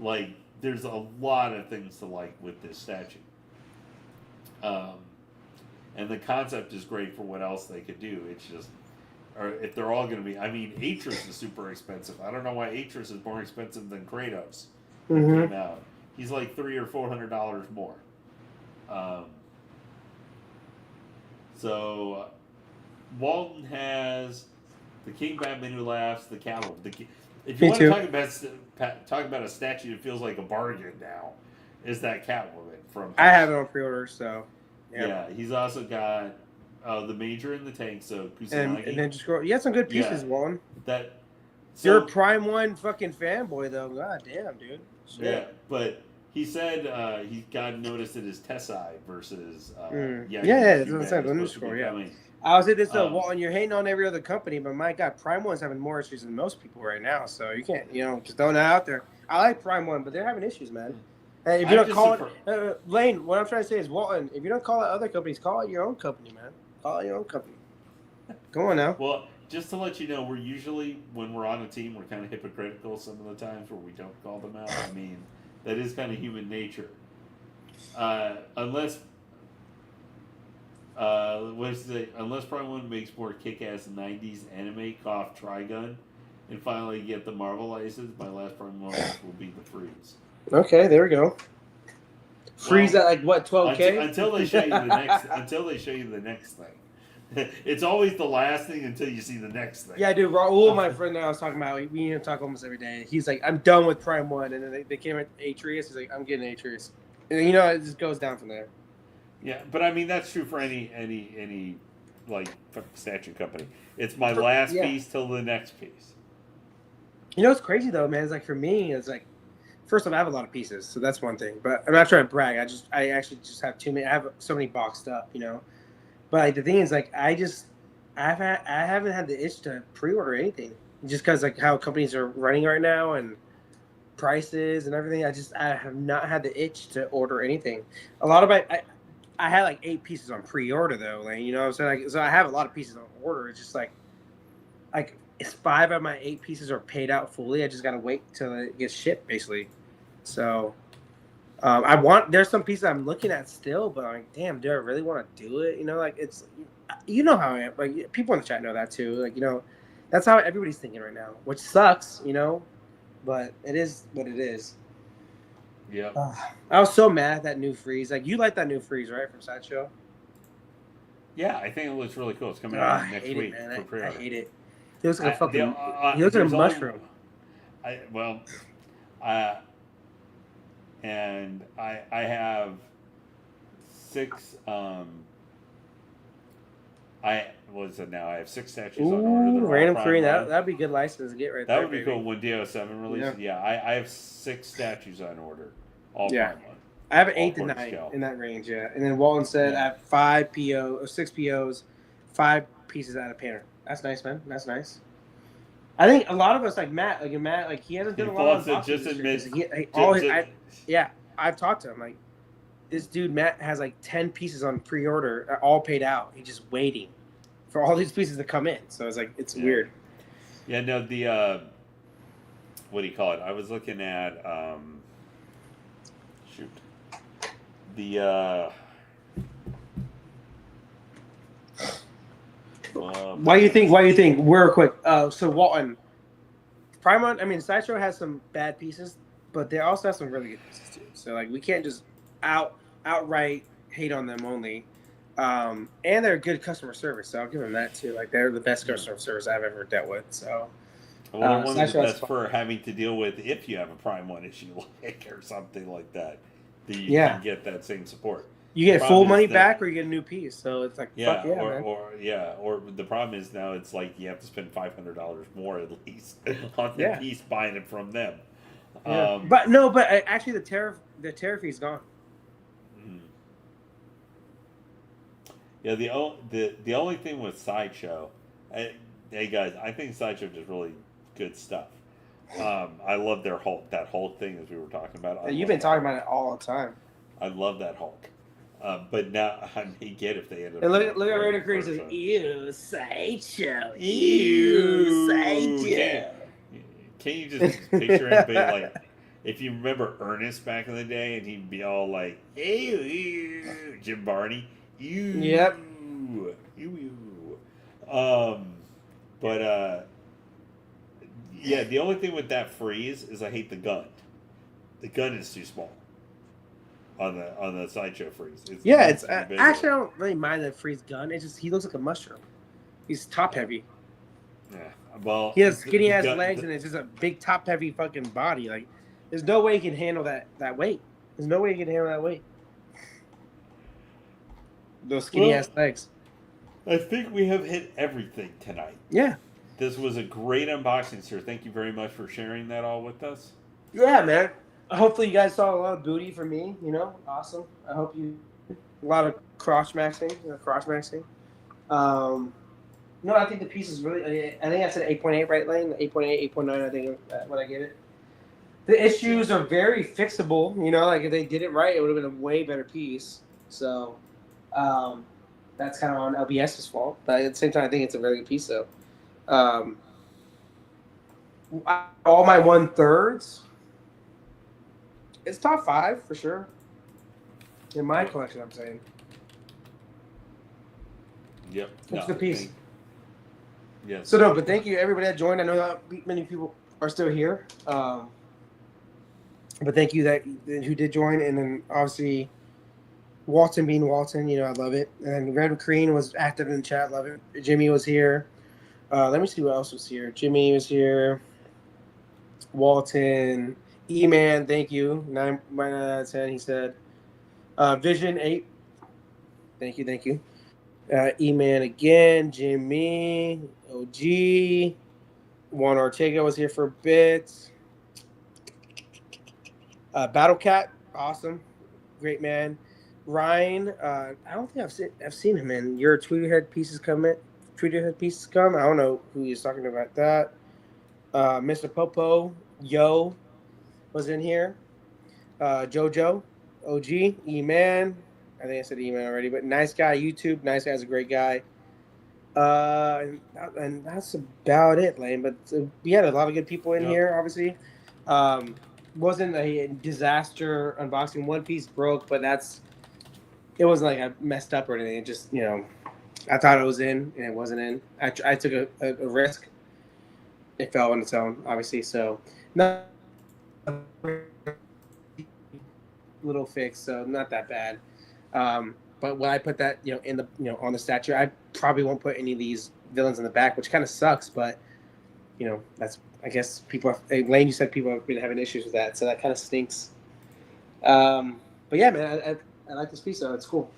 like there's a lot of things to like with this statue. Um, and the concept is great for what else they could do. It's just, or if they're all going to be, I mean, Atreus is super expensive. I don't know why Atreus is more expensive than Kratos. Mm-hmm. Came out. He's like $300 or $400 more. So Walton has the King Batman Who Laughs, the Catwoman. If you want to talk about a statue that feels like a bargain now, is that Catwoman from? I have it on pre-order, so yeah. He's also got the Major and the Tank, so Kusanagi. And then just go. You had some good pieces, Walton. You're a Prime 1 fucking fanboy, though. God damn, dude. Shit. Yeah, but he said he got noticed at his Tessai versus that's what I said. Underscore, yeah. I was say this though, Walton. You're hating on every other company, but my God, Prime 1's having more issues than most people right now. So you can't, just throw that out there. I like Prime 1, but they're having issues, man. Hey, if you don't call it, Lane, what I'm trying to say is, Walton, if you don't call it other companies, call it your own company, man. Call it your own company. Go on now. Well, just to let you know, we're usually, when we're on a team, we're kind of hypocritical some of the times where we don't call them out. I mean, that is kind of human nature. Unless Prime 1 makes more kick-ass 90s anime, cough, Trigun, and finally get the Marvel license, my last Prime 1 will be the Freeze. Okay, there we go. Freeze at like what, 12K? Until they show you the next. Until they show you the next thing. It's always the last thing until you see the next thing. Yeah, dude. Raul, my friend that I was talking about, we talk almost every day. He's like, I'm done with Prime 1. And then they came at Atreus. He's like, I'm getting Atreus. And it just goes down from there. Yeah, but I mean, that's true for any like statue company. It's my last piece till the next piece. It's crazy though, man. It's like for me, it's like, first off, I have a lot of pieces, so that's one thing. But I'm not trying to brag. I actually just have too many. I have so many boxed up, But like, the thing is, like, I haven't had the itch to pre-order anything, just because like how companies are running right now and prices and everything. I have not had the itch to order anything. A lot of I had like 8 pieces on pre-order though, Lane. You know what I'm saying? Like, so I have a lot of pieces on order. It's just like it's 5 of my 8 pieces are paid out fully. I just gotta wait till it gets shipped, basically. So, there's some pieces I'm looking at still, but I'm like, damn, do I really want to do it? Like it's, how I am. Like people in the chat know that too. Like that's how everybody's thinking right now, which sucks. But it is what it is. Yeah. I was so mad at that new Freeze. Like you like that new Freeze, right, from Sideshow? Yeah, I think it looks really cool. It's coming out next week for pre-order. I hate it. He looks like a fucking. He looks like a mushroom. And I have 6. What is it now? I have 6 statues on order. Random free. That'd be a good license to get right there. That would be cool when DO7 releases. Yeah, I have 6 statues on order. All Prime 1. I have an 8 to 9 in that range. Yeah, and then Walton said I have 6 POs, 5 pieces out of painter. That's nice, man. That's nice. I think a lot of us, like Matt, he hasn't done a lot of boxes. I've talked to him. Like, this dude, Matt, has like 10 pieces on pre-order, all paid out. He's just waiting for all these pieces to come in. So it's like, it's weird. Yeah, no, the, what do you call it? I was looking at, why do you think real quick, so Walton, Sideshow has some bad pieces, but they also have some really good pieces too. So like we can't just outright hate on them only. And they're good customer service, so I'll give them that too. Like they're the best customer service I've ever dealt with. So they're one of the best for having to deal with if you have a Prime 1 issue like or something like that. You can get that same support. You get full money back, or you get a new piece. So it's like, fuck yeah, man. Or the problem is now it's like you have to spend $500 more at least on the piece buying it from them. Yeah. But actually the tariff fee's gone. Yeah, the only thing with Sideshow, hey guys, I think Sideshow does really good stuff. I love that Hulk thing as we were talking about. You've been talking about it all the time. I love that Hulk. But now I may get if they end up. And look at Raider Creed says, "Ew, Sideshow, ew, Sideshow." Can you just picture him being like, if you remember Ernest back in the day, and he'd be all like, "Ew, ew," Jim Barney, ew, yep, ew, ew. Yeah, the only thing with that freeze is I hate the gun. The gun is too small. On the Sideshow freeze. It's actually I don't really mind the freeze gun. It's just he looks like a mushroom. He's top heavy. Yeah, well, he has skinny ass legs and it's just a big top heavy fucking body. Like, there's no way he can handle that weight. There's no way he can handle that weight. Those skinny ass legs. I think we have hit everything tonight. Yeah. This was a great unboxing, sir. Thank you very much for sharing that all with us. Yeah, man. Hopefully you guys saw a lot of booty from me, awesome. I hope a lot of cross-maxing. No, I think the piece is really, I think I said 8.8, right, Lane? 8.8, 8.9, I think when I get it. The issues are very fixable, like if they did it right, it would have been a way better piece. So, that's kind of on LBS's fault. But at the same time, I think it's a very good piece, though. All my 1/3s. It's top 5 for sure. In my collection, I'm saying. Yep. It's the piece. Yes. So no, but thank you everybody that joined. I know that many people are still here. But thank you who did join, and then obviously Walton being Walton, I love it. And Red Crean was active in the chat, love it. Jimmy was here. Let me see what else was here. Jimmy was here. Walton. E-Man, thank you. 9 out of 10, he said. Vision 8. Thank you. E-Man again. Jimmy. OG. Juan Ortega was here for a bit. Battle Cat, awesome. Great man. Ryan, I don't think I've seen him in your Tweeterhead pieces come. I don't know who he's talking about that. Mr. Popo, Yo was in here. Jojo, OG, E-Man. I think I said E-Man already, but nice guy, YouTube. Nice guy's a great guy. And that's about it, Lane. But we had a lot of good people in here, obviously. Wasn't a disaster unboxing. One piece broke, but it wasn't like I messed up or anything. It just, I thought it was in, and it wasn't in. I took a risk. It fell on its own, obviously. So, not little fix, so not that bad. But when I put that, in the, on the statue, I probably won't put any of these villains in the back, which kind of sucks. But, that's, I guess people. Lane, you said people have been having issues with that, so that kind of stinks. But yeah, man, I like this piece, though. It's cool.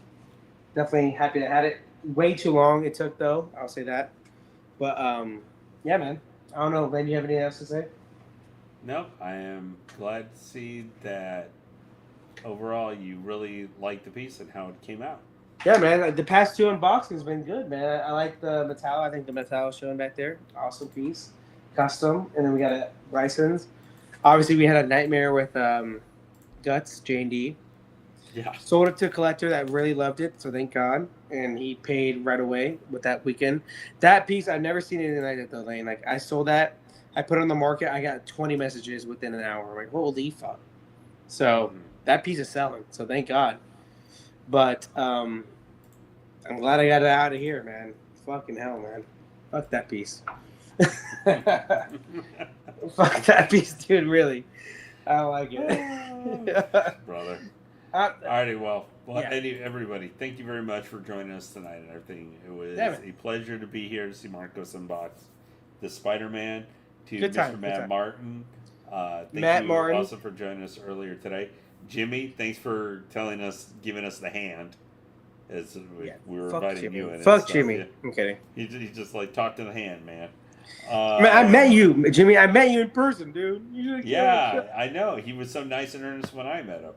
Definitely happy to have it. Way too long it took, though. I'll say that. But yeah, man. I don't know, Lane. You have anything else to say? No, I am glad to see that overall you really liked the piece and how it came out. Yeah, man. The past 2 unboxings have been good, man. I like the metal. I think the metal is showing back there. Awesome piece. Custom. And then we got a license. Obviously, we had a nightmare with Guts, J&D. Yeah. Sold it to a collector that really loved it, so thank God. And he paid right away with that weekend. That piece, I've never seen anything like that, though, Lane. Like, I sold that. I put it on the market. I got 20 messages within an hour. I'm like, holy fuck. So that piece is selling. So thank God. But I'm glad I got it out of here, man. Fucking hell, man. Fuck that piece. Fuck that piece, dude. Really. I don't like it. Brother. Alrighty, well, yeah. Everybody, thank you very much for joining us tonight and everything. It was a pleasure to be here to see Marcos unbox the Spider-Man. To Mr. Matt Martin. Thank you also for joining us earlier today. Jimmy, thanks for giving us the hand as we were inviting Jimmy. you in. Fuck Jimmy. Yeah. I'm kidding. He just like talk to the hand, man. Man, I met you, Jimmy. I met you in person, dude. Yeah, I know. He was so nice and earnest when I met him.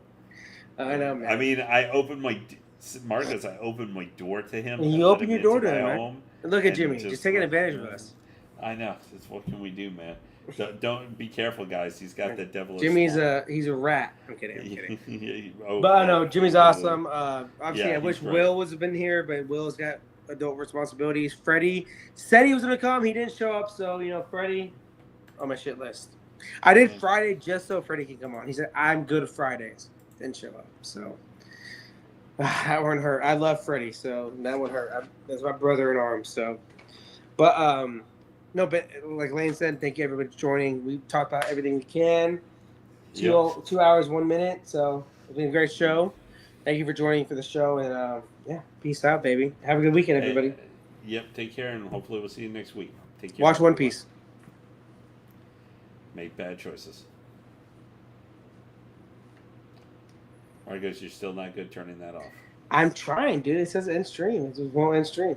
I know, man. I mean, I opened my door to him. And you opened your door to him, man. Look at Jimmy, just taking advantage of us. I know. What can we do, man? Don't be careful, guys. He's got that devilish. He's a rat. I'm kidding. But no, Jimmy's awesome. Obviously, I wish Will was been here, but Will's got adult responsibilities. Freddie said he was gonna come. He didn't show up, so Freddie on my shit list. I did Friday just so Freddie can come on. He said I'm good at Fridays. Didn't show up, so that one hurt. I love Freddie, so that one hurt. That's my brother in arms. So, but no, but like Lane said, thank you everybody for joining. We talked about everything we can. 2 hours, 1 minute. So it's been a great show. Thank you for joining for the show, and peace out, baby. Have a good weekend, everybody. Yep, take care, and hopefully we'll see you next week. Take care. Watch One Piece. Make bad choices. All right, guys, you're still not good turning that off. I'm trying, dude. It says end stream. It just won't end stream.